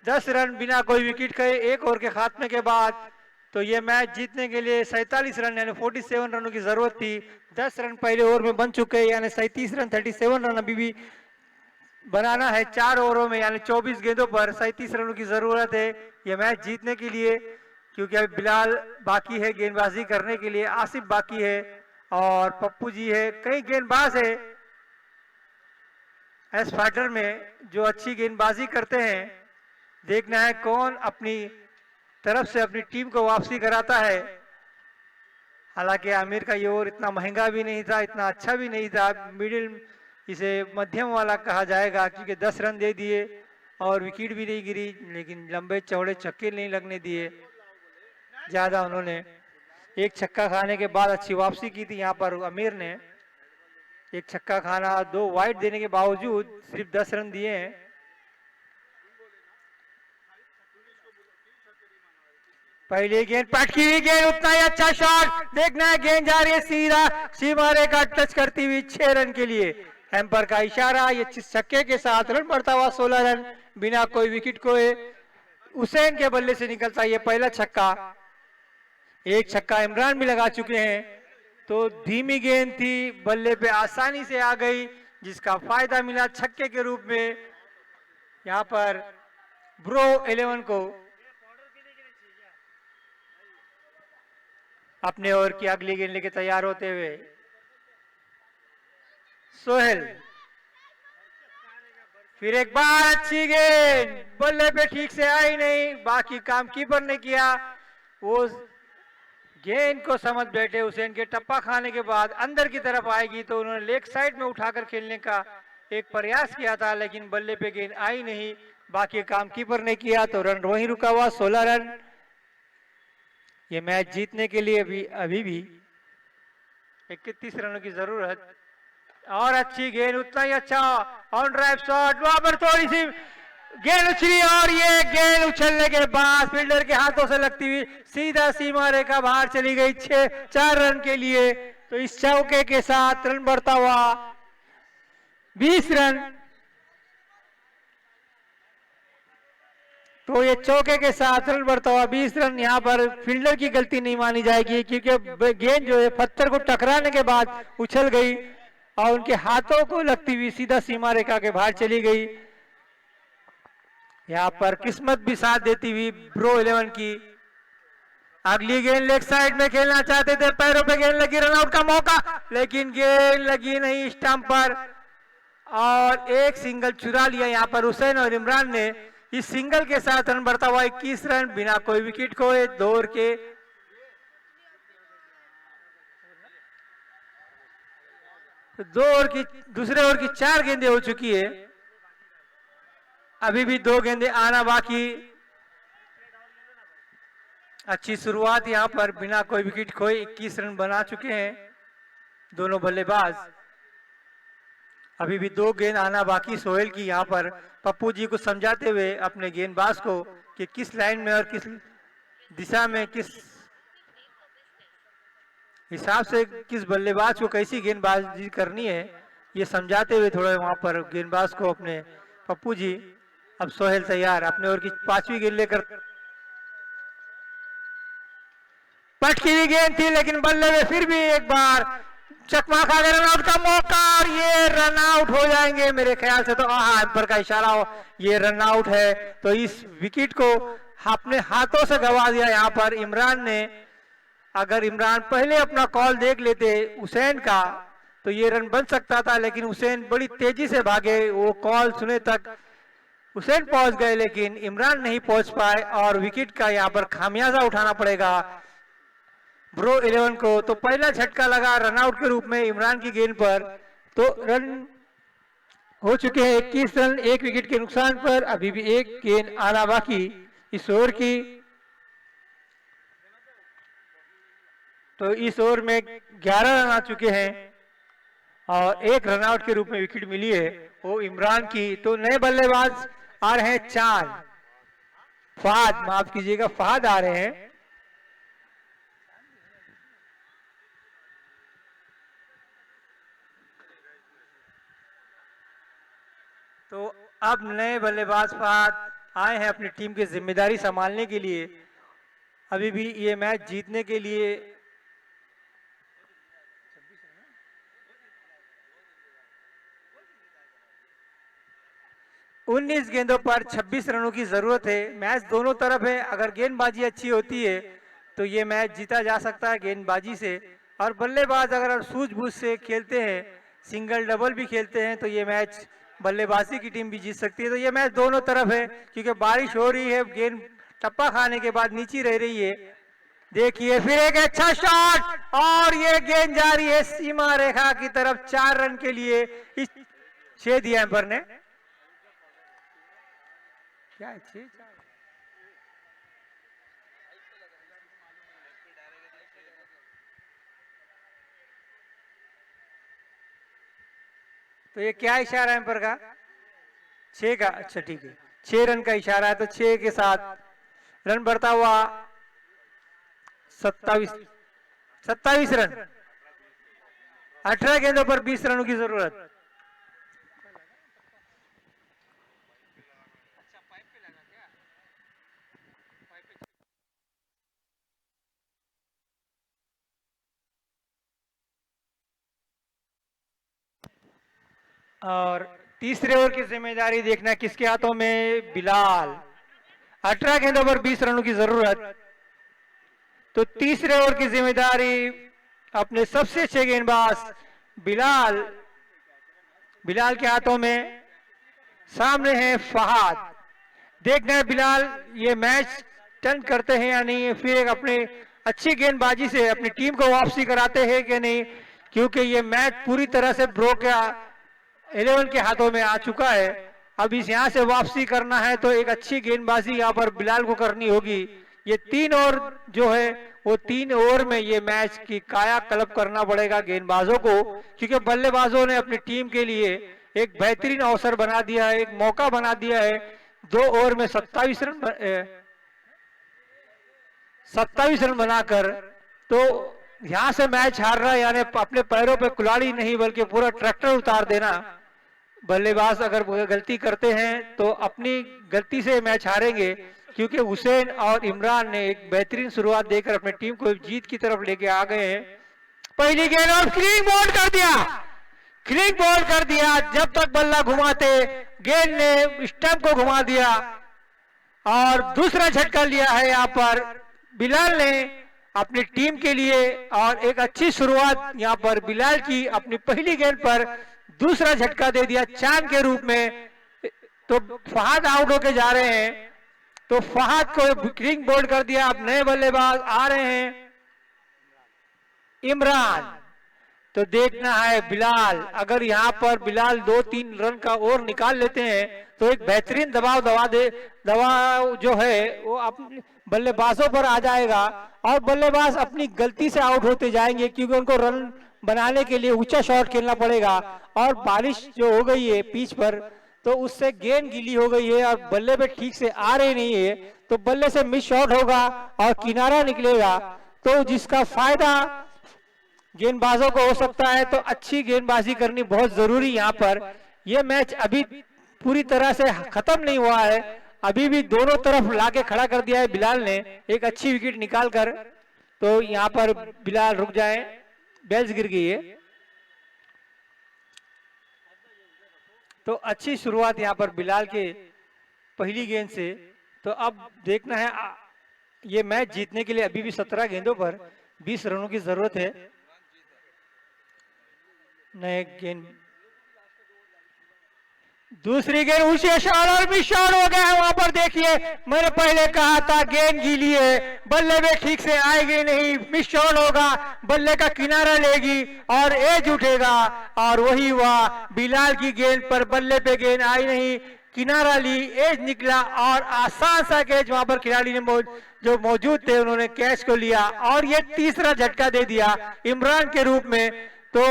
10 रन बिना कोई विकेट के एक ओवर के खात्मे के बाद। तो ये मैच जीतने के लिए 47 रन यानी 47 रनों की जरूरत थी। 10 रन पहले ओवर में बन चुके हैं यानी 37 रन, 37 रन अभी भी बनाना है 4 ओवरों में यानी 24 गेंदों पर 37 रनों की जरूरत है ये मैच जीतने के लिए, क्योंकि अभी बिलाल बाकी है गेंदबाजी करने के लिए, आसिफ बाकी है और पप्पू जी है, कई गेंदबाज है एस फाइटर में जो अच्छी गेंदबाजी करते हैं। देखना है कौन अपनी तरफ से अपनी टीम को वापसी कराता है। हालांकि आमिर का ये ओवर इतना महंगा भी नहीं था, इतना अच्छा भी नहीं था, मिडिल इसे मध्यम वाला कहा जाएगा, क्योंकि 10 रन दे दिए और विकेट भी नहीं गिरी, लेकिन लंबे चौड़े छक्के नहीं लगने दिए ज्यादा उन्होंने। एक छक्का खाने के बाद अच्छी वापसी की थी यहाँ पर आमिर ने, एक छक्का खाना 2 वाइड देने के बावजूद सिर्फ 10 रन दिए हैं। पहली गेंद पटकी हुई गेंद, उतना ही अच्छा शॉट, देखना है गेंद जा रही है सीधा सीमा रेखा टच करती हुई 6 रन के लिए। एम्पर का इशारा, ये छक्के के साथ रन बढ़ता हुआ 16 रन बिना कोई विकेट खोए हुसैन के बल्ले से निकलता ये पहला छक्का। एक छक्का इमरान भी लगा चुके हैं, तो धीमी गेंद थी, बल्ले पे आसानी से आ गई जिसका फायदा मिला छक्के के रूप में यहाँ पर ब्रो 11 को। अपने ओवर की अगली गेंद लेके तैयार होते हुए सोहेल, फिर एक बार अच्छी गेंद, बल्ले पे ठीक से आई नहीं, बाकी काम कीपर ने किया। वो गेंद को समझ बैठे हुसैन के, टप्पा खाने के बाद अंदर की तरफ आएगी तो उन्होंने लेग साइड में उठाकर खेलने का एक प्रयास किया था, लेकिन बल्ले पे गेंद आई नहीं, बाकी काम कीपर ने किया। तो रन वहीं रुका हुआ 16 रन। ये मैच जीतने के लिए अभी भी 31 रनों की जरूरत। और अच्छी गेंद, उतना ही अच्छा ऑन ड्राइव शॉट, वहां पर थोड़ी सी गेंद उछली और ये गेंद उछलने के बाद फील्डर के हाथों से लगती हुई सीधा सीमा रेखा बाहर चली गई 4 रन के लिए। तो इस चौके के साथ रन बढ़ता हुआ 20 रन। तो ये चौके के साथ रन बढ़ता हुआ 20 रन। यहाँ पर फील्डर की गलती नहीं मानी जाएगी, क्योंकि गेंद जो है पत्थर को टकराने के बाद उछल गई और उनके हाथों को लगती हुई सीधा सीमा रेखा के बाहर चली गई। यहाँ पर किस्मत भी साथ देती हुई ब्रो 11 की। अगली गेंद लेग साइड में खेलना चाहते थे, पैरों पे गेंद लगी, रनआउट का मौका, लेकिन गेंद लगी नहीं स्टंप पर और एक सिंगल चुरा लिया यहाँ पर हुसैन और इमरान ने। इस सिंगल के साथ रन बढ़ता हुआ 21 रन बिना कोई विकेट खोए 2 ओवर के। दो ओवर की दूसरे ओवर की 4 गेंदें हो चुकी है, अभी भी 2 गेंदें आना बाकी। अच्छी शुरुआत यहां पर बिना कोई विकेट खोए 21 रन बना चुके हैं दोनों बल्लेबाज। अभी भी 2 गेंद आना बाकी सोहेल की। यहाँ पर पप्पू जी को समझाते हुए अपने गेंदबाज को कि किस लाइन में और किस दिशा में किस हिसाब से किस बल्लेबाज को कैसी गेंदबाजी करनी है, ये समझाते हुए थोड़ा वहां पर गेंदबाज को अपने पप्पू जी। अब सोहेल तैयार, अपने ओवर की 5वीं गेंद लेकर, पटकी हुई गेंद थी लेकिन बल्ले में फिर भी एक बार चकमा खा गए, रनआउट का मौका और ये रनआउट हो जाएंगे मेरे ख्याल से। तो एम्पर का इशारा हो, ये रनआउट है। तो इस विकेट को अपने हाथों से गवा दिया यहाँ पर इमरान ने। अगर इमरान पहले अपना कॉल देख लेते हुसैन का तो ये रन बन सकता था, लेकिन हुसैन बड़ी तेजी से भागे, वो कॉल सुने तक हुसैन पहुंच गए लेकिन इमरान नहीं पहुंच पाए और विकेट का यहाँ पर खामियाजा उठाना पड़ेगा। ब्रो 11 को। तो पहला झटका लगा रनआउट के रूप में इमरान की गेंद पर। तो रन हो चुके हैं 21 रन, 1 विकेट के नुकसान पर। अभी भी एक गेंद आना बाकी इस ओवर की। तो इस ओवर में 11 रन आ चुके हैं और एक रनआउट के रूप में विकेट मिली है वो इमरान की। तो नए बल्लेबाज आ रहे हैं चांद, फहद, माफ कीजिएगा, फहद आ रहे हैं। तो अब नए बल्लेबाज फहद आए हैं अपनी टीम की जिम्मेदारी संभालने के लिए। अभी भी ये मैच जीतने के लिए 19 गेंदों पर 26 रनों की जरूरत है। मैच दोनों तरफ है, अगर गेंदबाजी अच्छी होती है तो ये मैच जीता जा सकता है गेंदबाजी से। और बल्लेबाज अगर सूझबूझ से खेलते हैं, सिंगल डबल भी खेलते हैं, तो ये मैच बल्लेबाजी की टीम भी जीत सकती है। तो ये मैच दोनों तरफ है क्योंकि बारिश हो रही है, गेंद टप्पा खाने के बाद नीचे रह रही है। देखिए फिर एक अच्छा शॉट और ये गेंद जा रही है सीमा रेखा की तरफ 4 रन के लिए। 6 दिया एम्पर ने, क्या है 6 4। तो ये क्या इशारा है एम्पर का? 6 का, अच्छा ठीक है, 6 रन का इशारा है। तो 6 के साथ रन बढ़ता हुआ 27 रन, 18 गेंदों पर 20 रनों की जरूरत। और तीसरे ओवर की जिम्मेदारी देखना किसके हाथों में? बिलाल। 18 गेंदों पर 20 रनों की जरूरत। तो तीसरे ओवर की जिम्मेदारी अपने सबसे अच्छे गेंदबाज बिलाल के हाथों में। सामने है फहद। देखना है बिलाल ये मैच टर्न करते हैं या नहीं, फिर एक अपने अच्छी गेंदबाजी से अपनी टीम को वापसी कराते हैं कि नहीं, क्योंकि ये मैच पूरी तरह से ब्रो का 11 के हाथों में आ चुका है। अब इस यहाँ से वापसी करना है तो एक अच्छी गेंदबाजी यहाँ पर बिलाल को करनी होगी। ये 3 ओवर जो है वो 3 ओवर में ये मैच की काया कल्प करना पड़ेगा गेंदबाजों को, क्योंकि बल्लेबाजों ने अपनी टीम के लिए एक बेहतरीन अवसर बना दिया है, एक मौका बना दिया है। 2 ओवर में 27 रन बनाकर तो यहां से मैच हार रहा है, यानी अपने पैरों पे कुल्हाड़ी नहीं बल्कि पूरा ट्रैक्टर उतार देना। बल्लेबाज अगर गलती करते हैं तो अपनी गलती से मैच हारेंगे, क्योंकि हुसैन और इमरान ने एक बेहतरीन शुरुआत देकर अपनी टीम को जीत की तरफ लेके आ गए हैं। पहली गेंद और क्लीन बॉल कर दिया, क्लीन बॉल कर दिया। जब तक बल्ला घुमाते गेंद ने स्टंप को घुमा दिया और दूसरा झटका लिया है यहाँ पर बिलाल ने अपनी टीम के लिए। और एक अच्छी शुरुआत यहाँ पर बिलाल की अपनी पहली गेंद पर दूसरा झटका दे दिया चांद के रूप में। तो फहद आउट होके जा रहे हैं, तो फहद को क्लीन बॉल कर दिया। अब नए बल्लेबाज आ रहे हैं इमरान। तो देखना है बिलाल, अगर यहाँ पर बिलाल 2-3 रन का और निकाल लेते हैं तो एक बेहतरीन दबाव जो है वो अपने बल्लेबाजों पर आ जाएगा और बल्लेबाज अपनी गलती से आउट होते जाएंगे, क्योंकि उनको रन बनाने के लिए ऊंचा शॉट खेलना पड़ेगा। और बारिश जो हो गई है पिच पर तो उससे गेंद गीली हो गई है और बल्ले पे ठीक से आ रही नहीं है, तो बल्ले से मिस शॉट होगा और किनारा निकलेगा, तो जिसका फायदा गेंदबाजों को हो सकता है। तो अच्छी गेंदबाजी करनी बहुत जरूरी यहाँ पर। यह मैच अभी पूरी तरह से खत्म नहीं हुआ है, अभी भी दोनों तरफ लाके खड़ा कर दिया है बिलाल ने एक अच्छी विकेट निकालकर। तो यहाँ पर बिलाल रुक जाए, बेल्स गिर गई है। तो अच्छी शुरुआत यहाँ पर बिलाल के पहली गेंद से। तो अब देखना है ये मैच जीतने के लिए अभी भी 17 गेंदों पर 20 रनों की जरूरत है। नए गेंद दूसरी गेंद ऊंचे शॉट और मिस शॉट हो गया है। वहां पर देखिए, मैंने पहले कहा था गेंद गीली है, बल्ले में ठीक से आएगी नहीं, मिस शॉट होगा, बल्ले का किनारा लेगी और एज उठेगा। और वही हुआ, बिलाल की गेंद पर बल्ले पे गेंद आई नहीं, किनारा ली, एज निकला और आसान सा कैच वहां पर खिलाड़ी ने जो मौजूद थे उन्होंने कैच को लिया और ये तीसरा झटका दे दिया इमरान के रूप में। तो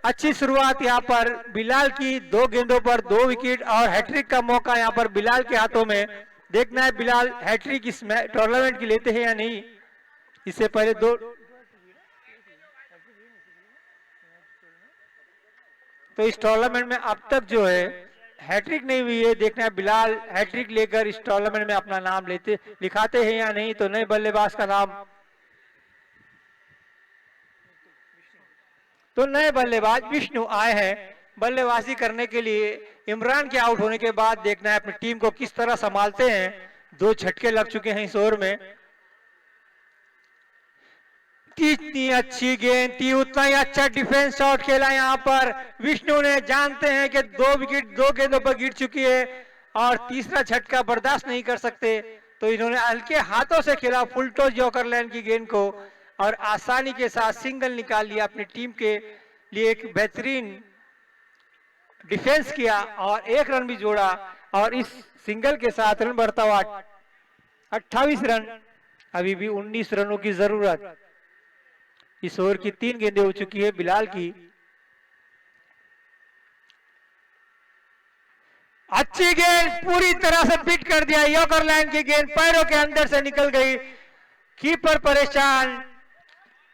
अच्छी शुरुआत यहाँ पर बिलाल की, 2 गेंदों पर 2 विकेट और हैट्रिक का मौका यहाँ पर बिलाल के हाथों में। देखना है बिलाल हैट्रिक इस टूर्नामेंट की लेते हैं या नहीं। इससे पहले 2 तो इस टूर्नामेंट में अब तक जो है हैट्रिक नहीं हुई है। देखना है बिलाल हैट्रिक लेकर इस टूर्नामेंट में अपना नाम लिखाते हैं या नहीं। तो नए बल्लेबाज का नाम, तो नए बल्लेबाज विष्णु आए हैं बल्लेबाजी करने के लिए। इमरान के आउट होने के बाद देखना है अपनी टीम को किस तरह संभालते हैं। 2 झटके लग चुके हैं इस ओवर में। कितनी अच्छी गेंद थी, उतना ही अच्छा डिफेंस शॉट खेला यहाँ पर विष्णु ने। जानते हैं कि 2 विकेट 2 गेंदों पर गिर चुकी है और तीसरा झटका बर्दाश्त नहीं कर सकते, तो इन्होंने हल्के हाथों से खेला फुल टॉस जॉकरलैंड की गेंद को और आसानी के साथ सिंगल निकाल लिया। अपनी टीम के लिए एक बेहतरीन डिफेंस किया और 1 रन भी जोड़ा और इस सिंगल के साथ रन बढ़ता हुआ 28 रन। अभी भी 19 रनों की जरूरत। इस ओवर की 3 गेंदें हो चुकी है बिलाल की। अच्छी गेंद पूरी तरह से पिट कर दिया, यॉकरलैंड की गेंद पैरों के अंदर से निकल गई। कीपर परेशान,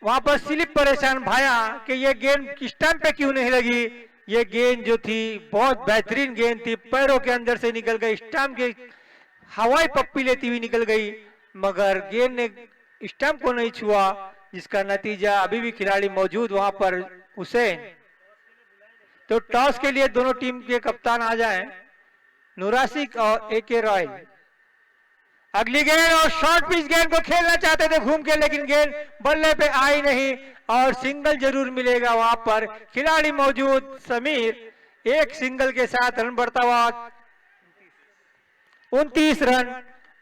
वहां पर स्लिप परेशान भाया कि ये गेंद स्टंप पे क्यों नहीं लगी। ये गेंद जो थी बहुत बेहतरीन गेंद थी, पैरों के अंदर से निकल गई, स्टंप के हवाई पप्पी लेती हुई निकल गई, मगर गेंद ने स्टंप को नहीं छुआ, जिसका नतीजा अभी भी खिलाड़ी मौजूद वहां पर हुसैन। तो टॉस के लिए दोनों टीम के कप्तान आ जाएं, नुरासिक और AK रॉय। अगली गेंद और शॉर्ट पिच गेंद को खेलना चाहते थे घूम के, लेकिन गेंद बल्ले पे आई नहीं और सिंगल जरूर मिलेगा। वहां पर खिलाड़ी मौजूद समीर, एक सिंगल के साथ रन बढ़ता हुआ 29 रन।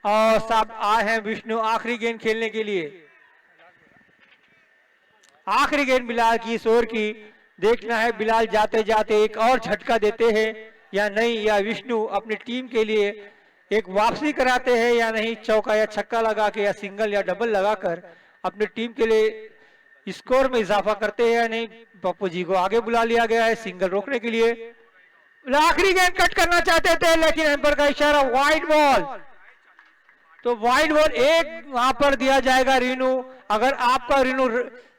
और साहब आए हैं विष्णु आखिरी गेंद खेलने के लिए। आखिरी गेंद बिलाल की इस ओवर की। देखना है बिलाल जाते जाते एक और झटका देते हैं या नहीं, या विष्णु अपनी टीम के लिए एक वापसी कराते हैं या नहीं, चौका या छक्का लगा के या सिंगल या डबल लगाकर अपनी टीम के लिए स्कोर में इजाफा करते हैं या नहीं। पप्पू जी को आगे बुला लिया गया है सिंगल रोकने के लिए। आखिरी गेंद कट करना चाहते थे लेकिन एम्पायर का इशारा, वाइड बॉल। तो वाइड बॉल एक वहां पर दिया जाएगा रीनू। अगर आपका रीनू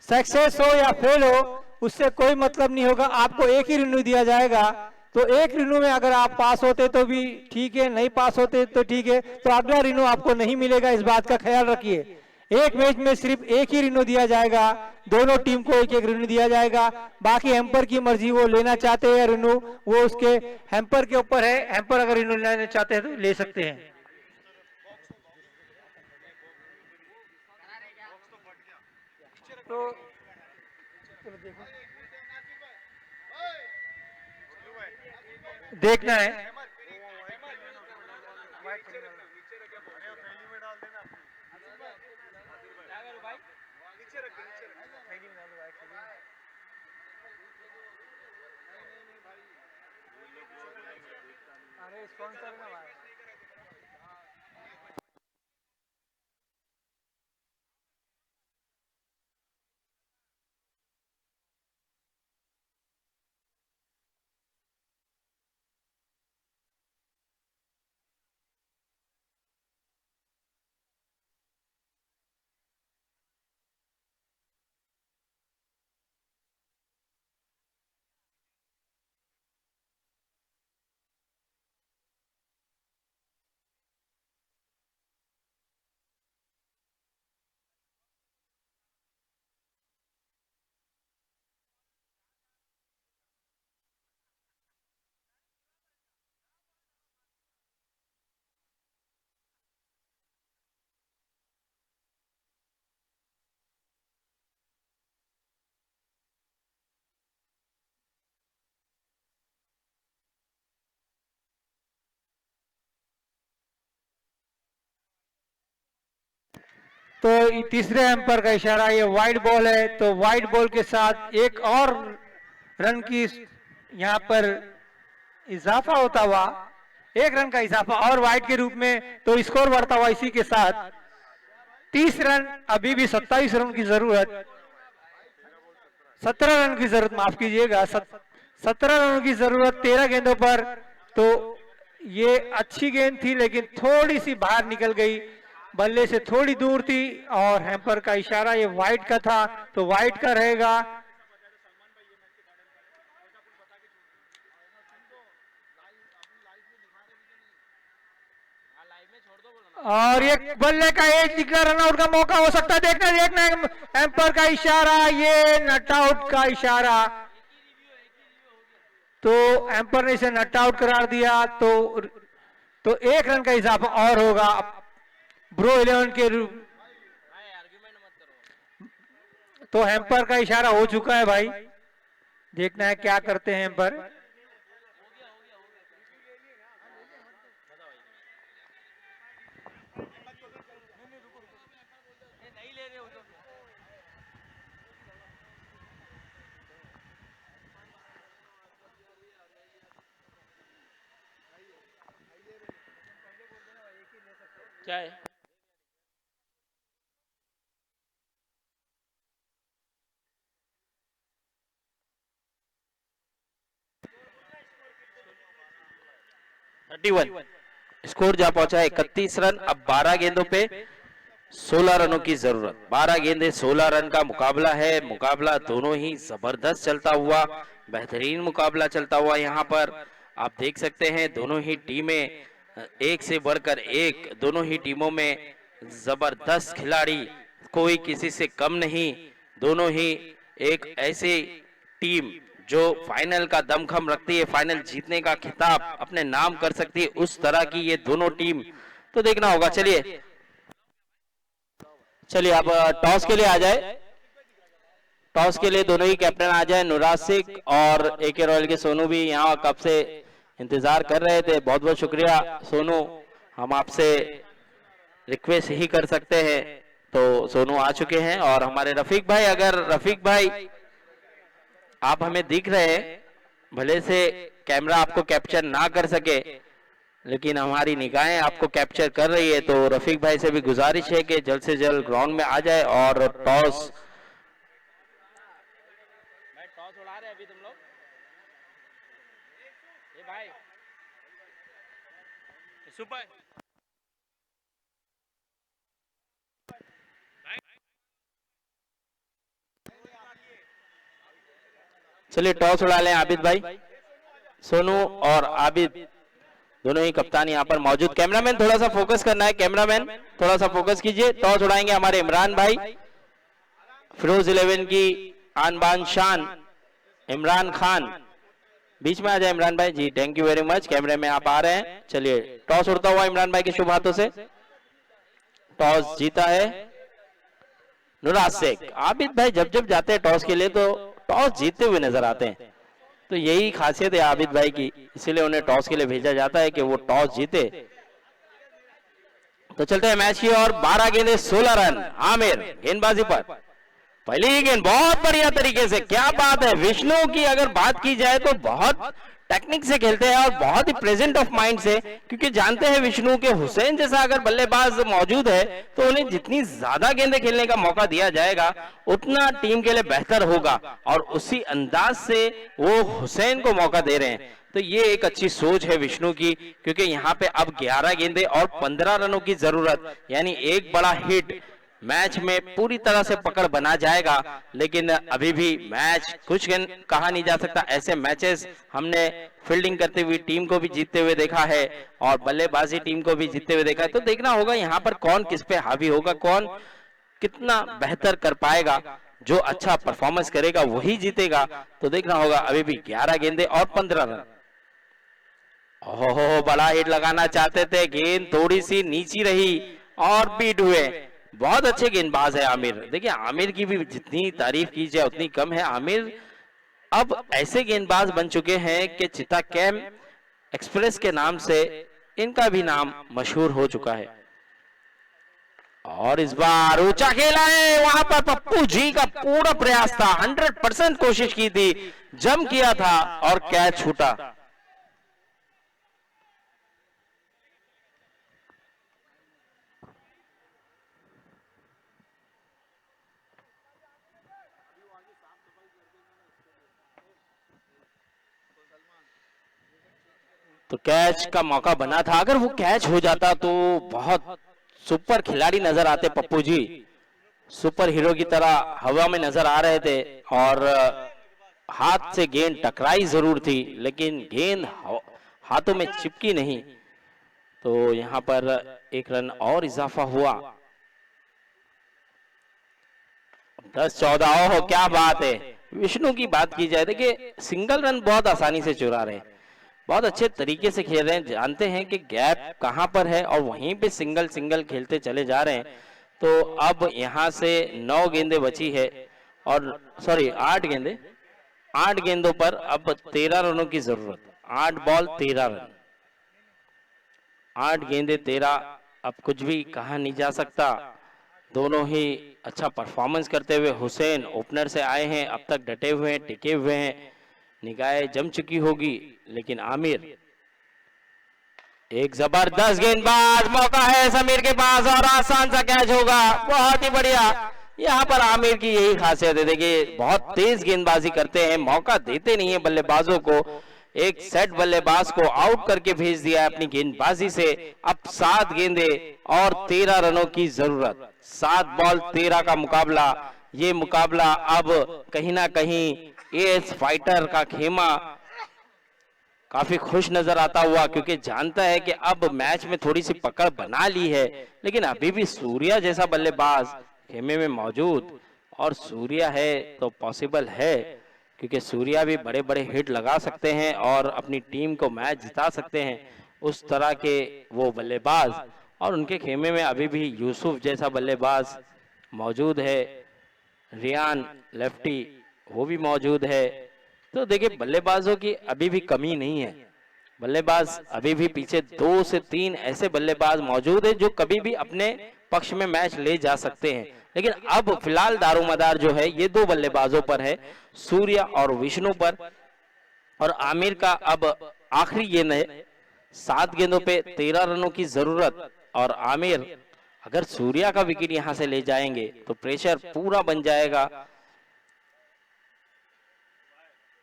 सक्सेस हो या फेल हो उससे कोई मतलब नहीं होगा, आपको एक ही रीनू दिया जाएगा। तो एक रीनू में अगर आप पास होते तो भी ठीक है, नहीं पास होते तो ठीक है, तो अगला रीनू आपको नहीं मिलेगा, इस बात का ख्याल रखिए। एक मैच में सिर्फ एक ही रीनू दिया जाएगा, दोनों टीम को एक एक रीनू दिया जाएगा। बाकी हैम्पर की मर्जी, वो लेना चाहते हैं रीनू, वो उसके हैम्पर के ऊपर है। हैम्पर अगर रीनू लेना चाहते हैं तो ले सकते हैं। तो देखना है अरे स्पॉन्सर ना भाई। तो तीसरे एम्पर का इशारा, ये वाइड बॉल है, तो वाइड बॉल के साथ एक और रन की यहाँ पर इजाफा होता हुआ, एक रन का इजाफा और वाइड के रूप में, तो स्कोर बढ़ता हुआ इसी के साथ 30 रन। अभी भी 27 रन की जरूरत, 17 रन की जरूरत, माफ कीजिएगा, 17 रन की जरूरत 13 गेंदों पर। तो ये अच्छी गेंद थी लेकिन थोड़ी सी बाहर निकल गई, बल्ले से थोड़ी दूर थी, और हैम्पर का इशारा ये वाइड का था, तो वाइड का रहेगा। और ये बल्ले का एक निकला, रनआउट का मौका हो सकता है, देखना देखना एम्पर का इशारा, ये नट आउट का इशारा, तो एम्पर ने इसे नट आउट करार दिया। तो एक रन का इजाफा और होगा ब्रो 11 के रूप। तो एम्पर का इशारा हो चुका है भाई, देखना है क्या करते हैं एम्पर। क्या है? स्कोर जा पहुंचा है 31 रन। अब 12 गेंदों पे 16 रनों की जरूरत। 12 गेंदे 16 रन का मुकाबला है। मुकाबला दोनों ही जबरदस्त चलता हुआ, बेहतरीन मुकाबला चलता हुआ यहाँ पर आप देख सकते हैं। दोनों ही टीमें एक से बढ़कर एक, दोनों ही टीमों में जबरदस्त खिलाड़ी, कोई किसी से कम नहीं। दोनों ही एक ऐसी टीम जो फाइनल का दमखम रखती है, फाइनल जीतने का खिताब अपने नाम कर सकती है, उस तरह की ये दोनों टीम। तो देखना होगा। चलिए अब टॉस के लिए आ जाए। टॉस के लिए दोनों ही कैप्टन आ जाए। नुराज सिख और एके रॉयल के सोनू भी यहाँ कब से इंतजार कर रहे थे। बहुत बहुत शुक्रिया सोनू, हम आपसे रिक्वेस्ट ही कर सकते हैं। तो सोनू आ चुके हैं। और हमारे रफीक भाई, अगर रफीक भाई आप हमें दिख रहे हैं, भले से कैमरा आपको कैप्चर ना कर सके लेकिन हमारी निगाहें आपको कैप्चर कर रही है, तो रफीक भाई से भी गुजारिश है कि जल्द से जल्द ग्राउंड में आ जाए और टॉस उड़ा रहे अभी तुम लोग। ये भाई सुपर चलिए टॉस उड़ा लें। आबिद भाई, सोनू और आबिद दोनों ही कप्तान यहाँ पर मौजूद। कैमरामैन थोड़ा सा फोकस करना है, कैमरामैन थोड़ा सा फोकस कीजिए। टॉस उड़ाएंगे हमारे इमरान भाई, फिरोज 11 की आन बान शान इमरान खान। बीच में आ जाए इमरान भाई जी, थैंक यू वेरी मच। कैमरे में आप आ रहे हैं। चलिए टॉस उड़ता हुआ इमरान भाई के शुभ हाथों से। टॉस जीता है नुराज शेख। आबिद भाई जब जब जाते हैं टॉस के लिए तो टॉस जीतते हुए नजर आते हैं, तो यही खासियत है आबिद भाई की, इसीलिए उन्हें टॉस के लिए भेजा जाता है कि वो टॉस जीते। तो चलते हैं मैच की और 12 गेंदे 16 रन आमिर गेंदबाजी पर। पहली ही गेंद बहुत बढ़िया तरीके से, क्या बात है। विष्णु की अगर बात की जाए तो बहुत टेक्निक से खेलते हैं और बहुत ही प्रेजेंट ऑफ माइंड से, क्योंकि जानते हैं विष्णु के हुसैन जैसा अगर बल्लेबाज मौजूद है तो उन्हें जितनी ज्यादा गेंदें खेलने का मौका दिया जाएगा उतना टीम के लिए बेहतर होगा, और उसी अंदाज से वो हुसैन को मौका दे रहे हैं। तो ये एक अच्छी सोच है विष्णु की, क्योंकि यहाँ पे अब 11 गेंदे और 15 रनों की जरूरत, यानी एक बड़ा हिट मैच में पूरी तरह से पकड़ बना जाएगा। लेकिन अभी भी मैच कुछ कहा नहीं जा सकता। ऐसे मैचेस हमने फील्डिंग करते हुए टीम को भी जीतते हुए देखा है और बल्लेबाजी टीम को भी जीतते हुए देखा है। तो देखना होगा यहाँ पर कौन किस पे हावी होगा, कौन कितना बेहतर कर पाएगा। जो अच्छा परफॉर्मेंस करेगा वही जीतेगा। तो देखना होगा। अभी भी 11 गेंदे और 15 रन। ओहो, बड़ा हिट लगाना चाहते थे, गेंद थोड़ी सी नीची रही और बीट हुए। बहुत अच्छे गेंदबाज है आमिर। देखिए आमिर की भी जितनी तारीफ की जाए उतनी कम है। आमिर अब ऐसे गेंदबाज बन चुके हैं कि चिता कैम एक्सप्रेस के नाम से इनका भी नाम मशहूर हो चुका है। और इस बार ऊंचा खेला है, वहां पर पप्पू जी का पूरा प्रयास था, 100% कोशिश की थी, जम किया था और कैच छूटा। तो कैच का मौका बना था, अगर वो कैच हो जाता तो बहुत सुपर खिलाड़ी नजर आते पप्पू जी, सुपर हीरो की तरह हवा में नजर आ रहे थे। और हाथ से गेंद टकराई जरूर थी, लेकिन गेंद हाथों में चिपकी नहीं। तो यहां पर एक रन और इजाफा हुआ। 10-14। ओहो क्या बात है। विष्णु की बात की जाए, देखिए सिंगल रन बहुत आसानी से चुरा रहे हैं, बहुत अच्छे तरीके से खेल रहे हैं, जानते हैं कि गैप कहां पर है और वहीं पे सिंगल सिंगल खेलते चले जा रहे हैं। तो अब यहां से 9 गेंदें बची है, और सॉरी 8 गेंदें, 8 गेंदों पर अब 13 रनों की जरूरत। 8 बॉल 13 रन, 8 गेंदें 13। अब कुछ भी कहा नहीं जा सकता। दोनों ही अच्छा परफॉर्मेंस करते हुए, हुसैन ओपनर से आए हैं, अब तक डटे हुए हैं, टिके हुए हैं, निगाहें जम चुकी होगी। लेकिन आमिर, एक जबरदस्त गेंदबाज, मौका है समीर के पास और आसान सा कैच होगा, बहुत ही बढ़िया। यहाँ पर आमिर की यही खासियत है, देखिए बहुत तेज गेंदबाजी करते हैं, मौका देते नहीं है बल्लेबाजों को। एक सेट बल्लेबाज को आउट करके भेज दिया है अपनी गेंदबाजी से। अब 7 गेंदे और 13 रनों की जरूरत, 7 बॉल 13 का मुकाबला। ये मुकाबला अब कहीं ना कहीं एएस फाइटर का खेमा काफी खुश नजर आता हुआ, क्योंकि जानता है कि अब मैच में थोड़ी सी पकड़ बना ली है। लेकिन अभी भी सूर्या जैसा बल्लेबाज खेमे में मौजूद, और सूर्या है तो पॉसिबल है, क्योंकि सूर्या भी बड़े बड़े हिट लगा सकते हैं और अपनी टीम को मैच जिता सकते हैं, उस तरह के वो बल्लेबाज। और उनके खेमे में अभी भी यूसुफ जैसा बल्लेबाज मौजूद है, रियान लेफ्टी वो भी मौजूद है। तो देखिए बल्लेबाजों की अभी भी कमी नहीं है, बल्लेबाज अभी भी पीछे 2 से 3 ऐसे बल्लेबाज मौजूद हैं जो कभी भी अपने पक्ष में मैच ले जा सकते हैं। लेकिन अब फिलहाल दारोमदार जो है ये 2 बल्लेबाजों पर है, सूर्या और विष्णु पर। और आमिर का अब आखिरी गेंद है, 7 गेंदों पे 13 रनों की जरूरत। और आमिर अगर सूर्या का विकेट यहां से ले जाएंगे तो प्रेशर पूरा बन जाएगा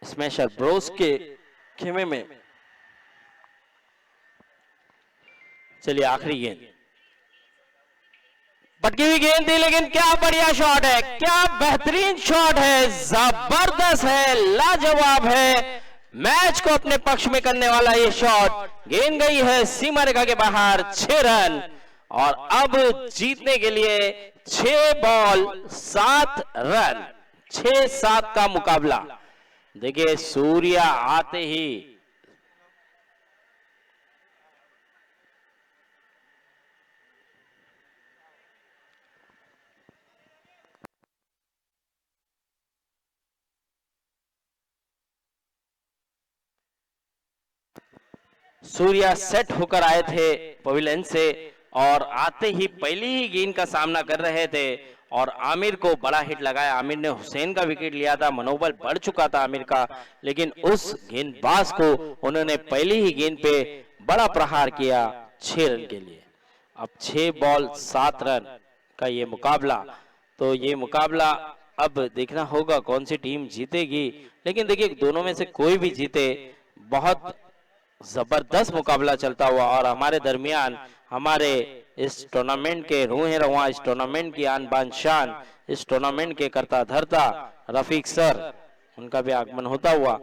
स्मैशर ब्रोस के खेमे में। चलिए आखिरी गेंद, पटकी हुई गेंद थी, लेकिन क्या बढ़िया शॉट है, क्या बेहतरीन शॉट है, जबरदस्त है, लाजवाब है। मैच को अपने पक्ष में करने वाला ये शॉट, गेंद गई है सीमा रेखा के बाहर, 6 रन। और अब जीतने के लिए 6 बॉल 7 रन, 6-7 का मुकाबला। देखिए सूर्या आते ही सूर्या सेट होकर आए थे पवेलियन से, और आते ही पहली ही गेंद का सामना कर रहे थे और आमिर को बड़ा हिट लगाया। आमिर ने हुसैन का विकेट लिया था, मनोबल बढ़ चुका था आमिर का, लेकिन उस गेंदबाज को उन्होंने पहली ही गेंद पे बड़ा प्रहार किया 6 रन के लिए। अब 6 बॉल 7 रन का ये मुकाबला। तो ये मुकाबला अब देखना होगा कौन सी टीम जीतेगी, लेकिन देखिए दोनों में से कोई भी जीते, बहुत जबरदस्त मुकाबला चलता हुआ। और हमारे दरमियान हमारे इस टूर्नामेंट के रूह रवां, इस टूर्नामेंट की आन बान शान, इस टूर्नामेंट के करता धरता रफीक सर, उनका भी आगमन होता हुआ।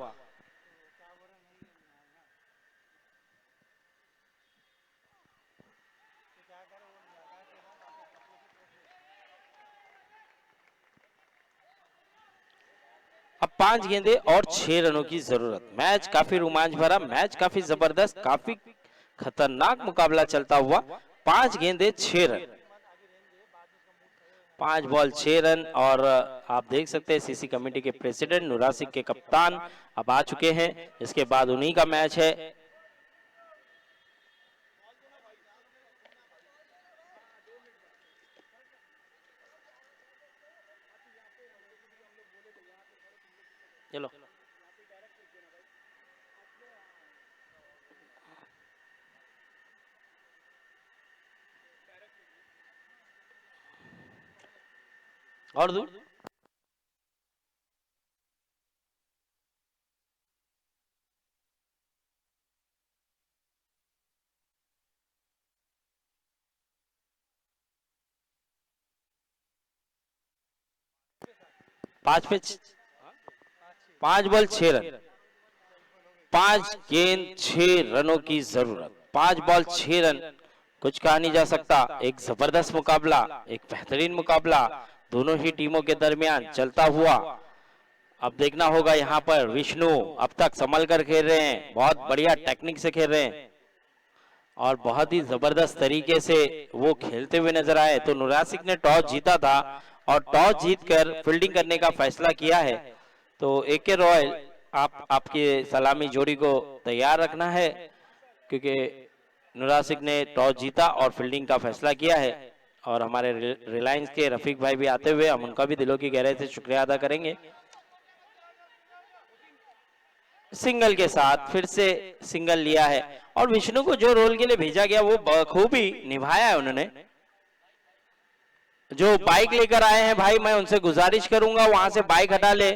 अब 5 गेंदे और 6 रनों की जरूरत। मैच काफी रोमांच भरा, मैच काफी जबरदस्त, काफी खतरनाक मुकाबला चलता हुआ। 5 गेंदे 6 रन, 5 बॉल 6 रन। और आप देख सकते हैं सीसी कमेटी के प्रेसिडेंट नुरासिक के कप्तान अब आ चुके हैं, इसके बाद उन्हीं का मैच है। और दूर। पांच पे 5 बॉल 6 रन, 5 गेंद 6 रनों की जरूरत, 5 बॉल 6 रन, कुछ कहा नहीं जा सकता। एक जबरदस्त मुकाबला, एक बेहतरीन मुकाबला दोनों ही टीमों के दरमियान चलता हुआ। अब देखना होगा यहाँ पर विष्णु अब तक संभल कर खेल रहे हैं, बहुत बढ़िया टेक्निक से खेल रहे हैं और बहुत ही जबरदस्त तरीके से वो खेलते हुए नजर आए। तो नुरासिक ने टॉस जीता था और टॉस जीतकर फील्डिंग करने का फैसला किया है। तो AK रॉयल आपकी सलामी जोड़ी को तैयार रखना है, क्योंकि नुरासिक ने टॉस जीता और फील्डिंग का फैसला किया है। और हमारे रिलायंस के रफीक भाई भी आते हुए हम उनका भी दिलों की गहराई से शुक्रिया अदा करेंगे। सिंगल के साथ फिर से सिंगल लिया है और विष्णु को जो रोल के लिए भेजा गया वो बखूबी निभाया है उन्होंने। जो बाइक लेकर आए हैं भाई, मैं उनसे गुजारिश करूंगा वहां से बाइक हटा ले।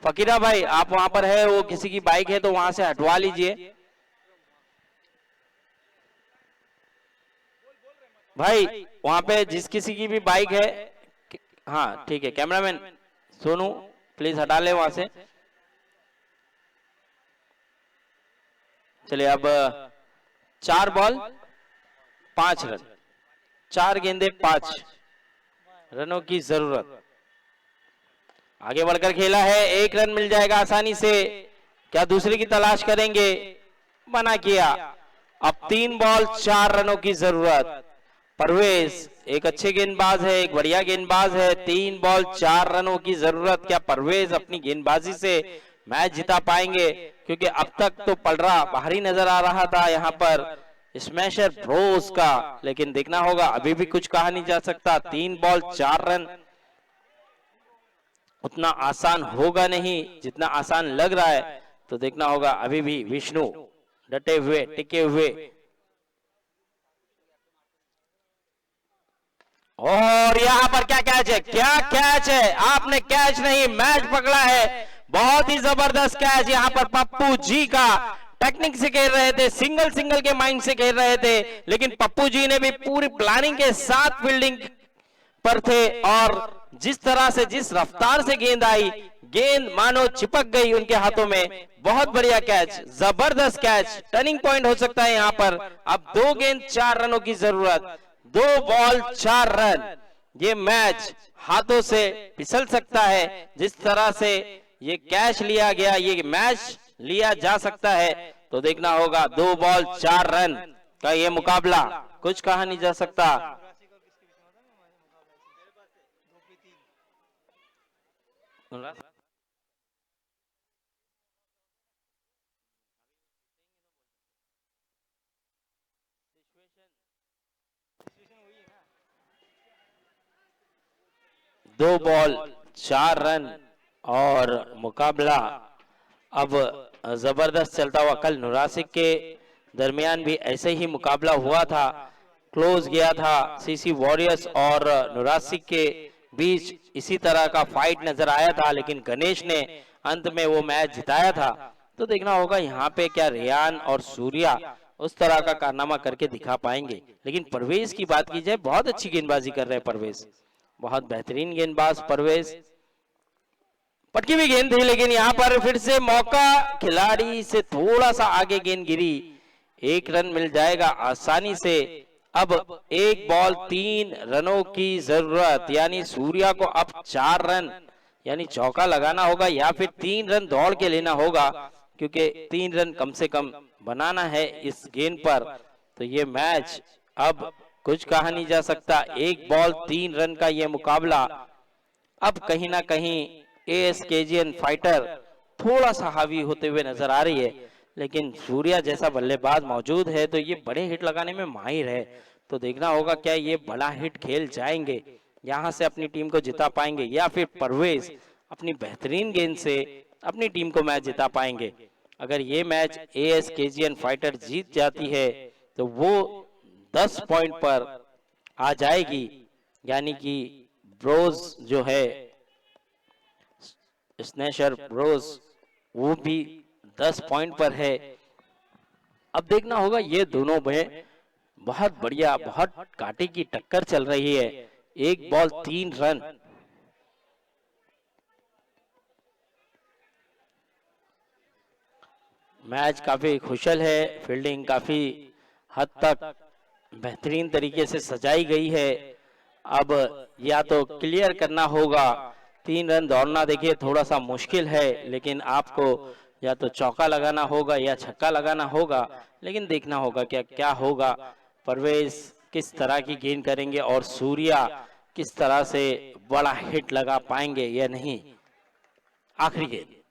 फकीरा भाई आप वहां पर है, वो किसी की बाइक है तो वहां से हटवा लीजिए भाई, वहां पे जिस किसी की भी बाइक है। हाँ ठीक है, कैमरामैन सोनू प्लीज हटा ले वहां से। चलिए अब 4 बॉल 5 रन, 4 गेंदे 5 रनों की जरूरत। आगे बढ़कर खेला है, 1 रन मिल जाएगा आसानी से। क्या दूसरे की तलाश करेंगे? मना किया। अब 3 बॉल 4 रनों की जरूरत। परवेज एक अच्छे गेंदबाज है, एक बढ़िया गेंदबाज है। 3 बॉल 4 रनों की जरूरत। क्या परवेज अपनी गेंदबाजी से मैच जिता पाएंगे? क्योंकि अब तक तो पलड़ा बाहरी नजर आ रहा था यहाँ पर स्मैशर ब्रोस का, लेकिन देखना होगा, अभी भी कुछ कहा नहीं जा सकता। 3 बॉल 4 रन उतना आसान होगा नहीं जितना आसान लग रहा है। तो देखना होगा, अभी भी विष्णु डटे हुए टिके हुए। और यहाँ पर क्या कैच है, क्या कैच है, आपने कैच नहीं मैच पकड़ा है। बहुत ही जबरदस्त कैच यहाँ पर पप्पू जी का, टेक्निक से खेल रहे थे, सिंगल के माइंड से खेल रहे थे, लेकिन पप्पू जी ने भी पूरी प्लानिंग के साथ फील्डिंग पर थे और जिस तरह से जिस रफ्तार से गेंद आई, गेंद मानो चिपक गई उनके हाथों में। बहुत बढ़िया कैच, जबरदस्त कैच, टर्निंग पॉइंट हो सकता है यहाँ पर। अब 2 गेंद 4 रनों की जरूरत, 2 बॉल 4 रन। ये मैच हाथों से फिसल सकता है, जिस तरह से ये कैच लिया गया, ये मैच लिया जा सकता है। तो देखना होगा, 2 बॉल 4 रन का ये मुकाबला, कुछ कहा नहीं जा सकता। दो बॉल 4 रन और मुकाबला अब जबरदस्त चलता हुआ। कल नुरासिक के दरमियान भी ऐसे ही मुकाबला हुआ था, क्लोज गया था। सीसी वॉरियर्स और नुरासिक के बीच इसी तरह का फाइट नजर आया था, लेकिन गणेश ने अंत में वो मैच जिताया था। तो देखना होगा यहाँ पे क्या रेयान और सूर्या उस तरह का कारनामा करके दिखा पाएंगे। लेकिन परवेज की बात की जाए, बहुत अच्छी गेंदबाजी कर रहे हैं परवेज, बहुत बेहतरीन गेंदबाज परवेज। पटकी भी गेंद थी, लेकिन यहाँ पर फिर से मौका, खिलाड़ी से थोड़ा सा आगे गेंद गिरी। 1 रन मिल जाएगा आसानी से। अब 1 बॉल 3 रनों की जरूरत, यानी सूर्या को अब 4 रन यानी चौका लगाना होगा या फिर 3 रन दौड़ के लेना होगा, क्योंकि 3 रन कम से कम बनाना है इस गेंद पर। तो ये मैच अब कुछ कहा नहीं जा सकता। 1 बॉल 3 रन का ये मुकाबला अब कहीं ना कहीं ASKGN फाइटर थोड़ा सा हावी होते हुए नजर आ रही है, लेकिन सूर्या जैसा बल्लेबाज मौजूद है तो ये बड़े हिट लगाने में माहिर है। तो देखना होगा क्या ये बड़ा हिट खेल जाएंगे, यहां से अपनी टीम को जिता पाएंगे, या फिर परवेज अपनी बेहतरीन गेंद से अपनी टीम को मैच जिता पाएंगे। अगर ये मैच ASKGN फाइटर जीत जाती है तो वो 10 पॉइंट पर आ जाएगी, यानी कि ब्रोज जो है स्नेशर ब्रोज वो भी 10 पॉइंट पर है। अब देखना होगा ये दोनों में बहुत बढ़िया बहुत कांटे की टक्कर चल रही है। एक बॉल 3 रन। मैच काफी खुशल है, फील्डिंग काफी हद तक बेहतरीन तरीके से सजाई गई है। अब या तो क्लियर करना होगा, 3 रन दौड़ना देखिए थोड़ा सा मुश्किल है, लेकिन आपको या तो चौका लगाना होगा या छक्का लगाना होगा, लेकिन देखना होगा क्या क्या होगा। परवेज किस तरह की गेंद करेंगे और सूर्या किस तरह से बड़ा हिट लगा पाएंगे या नहीं। आखिरी गेंद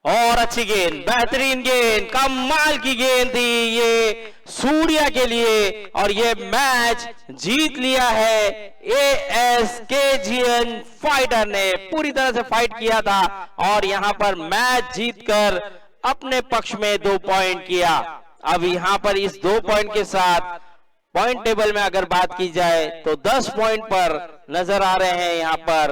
और अच्छी गेंद, बेहतरीन गेंद, कमाल की गेंद थी ये सूर्या के लिए और ये मैच जीत लिया है ASKGN फाइटर ने। पूरी तरह से फाइट किया था और यहां पर मैच जीतकर अपने पक्ष में 2 पॉइंट किया। अब यहां पर इस 2 पॉइंट के साथ पॉइंट टेबल में अगर बात की जाए तो 10 पॉइंट पर नजर आ रहे हैं यहां पर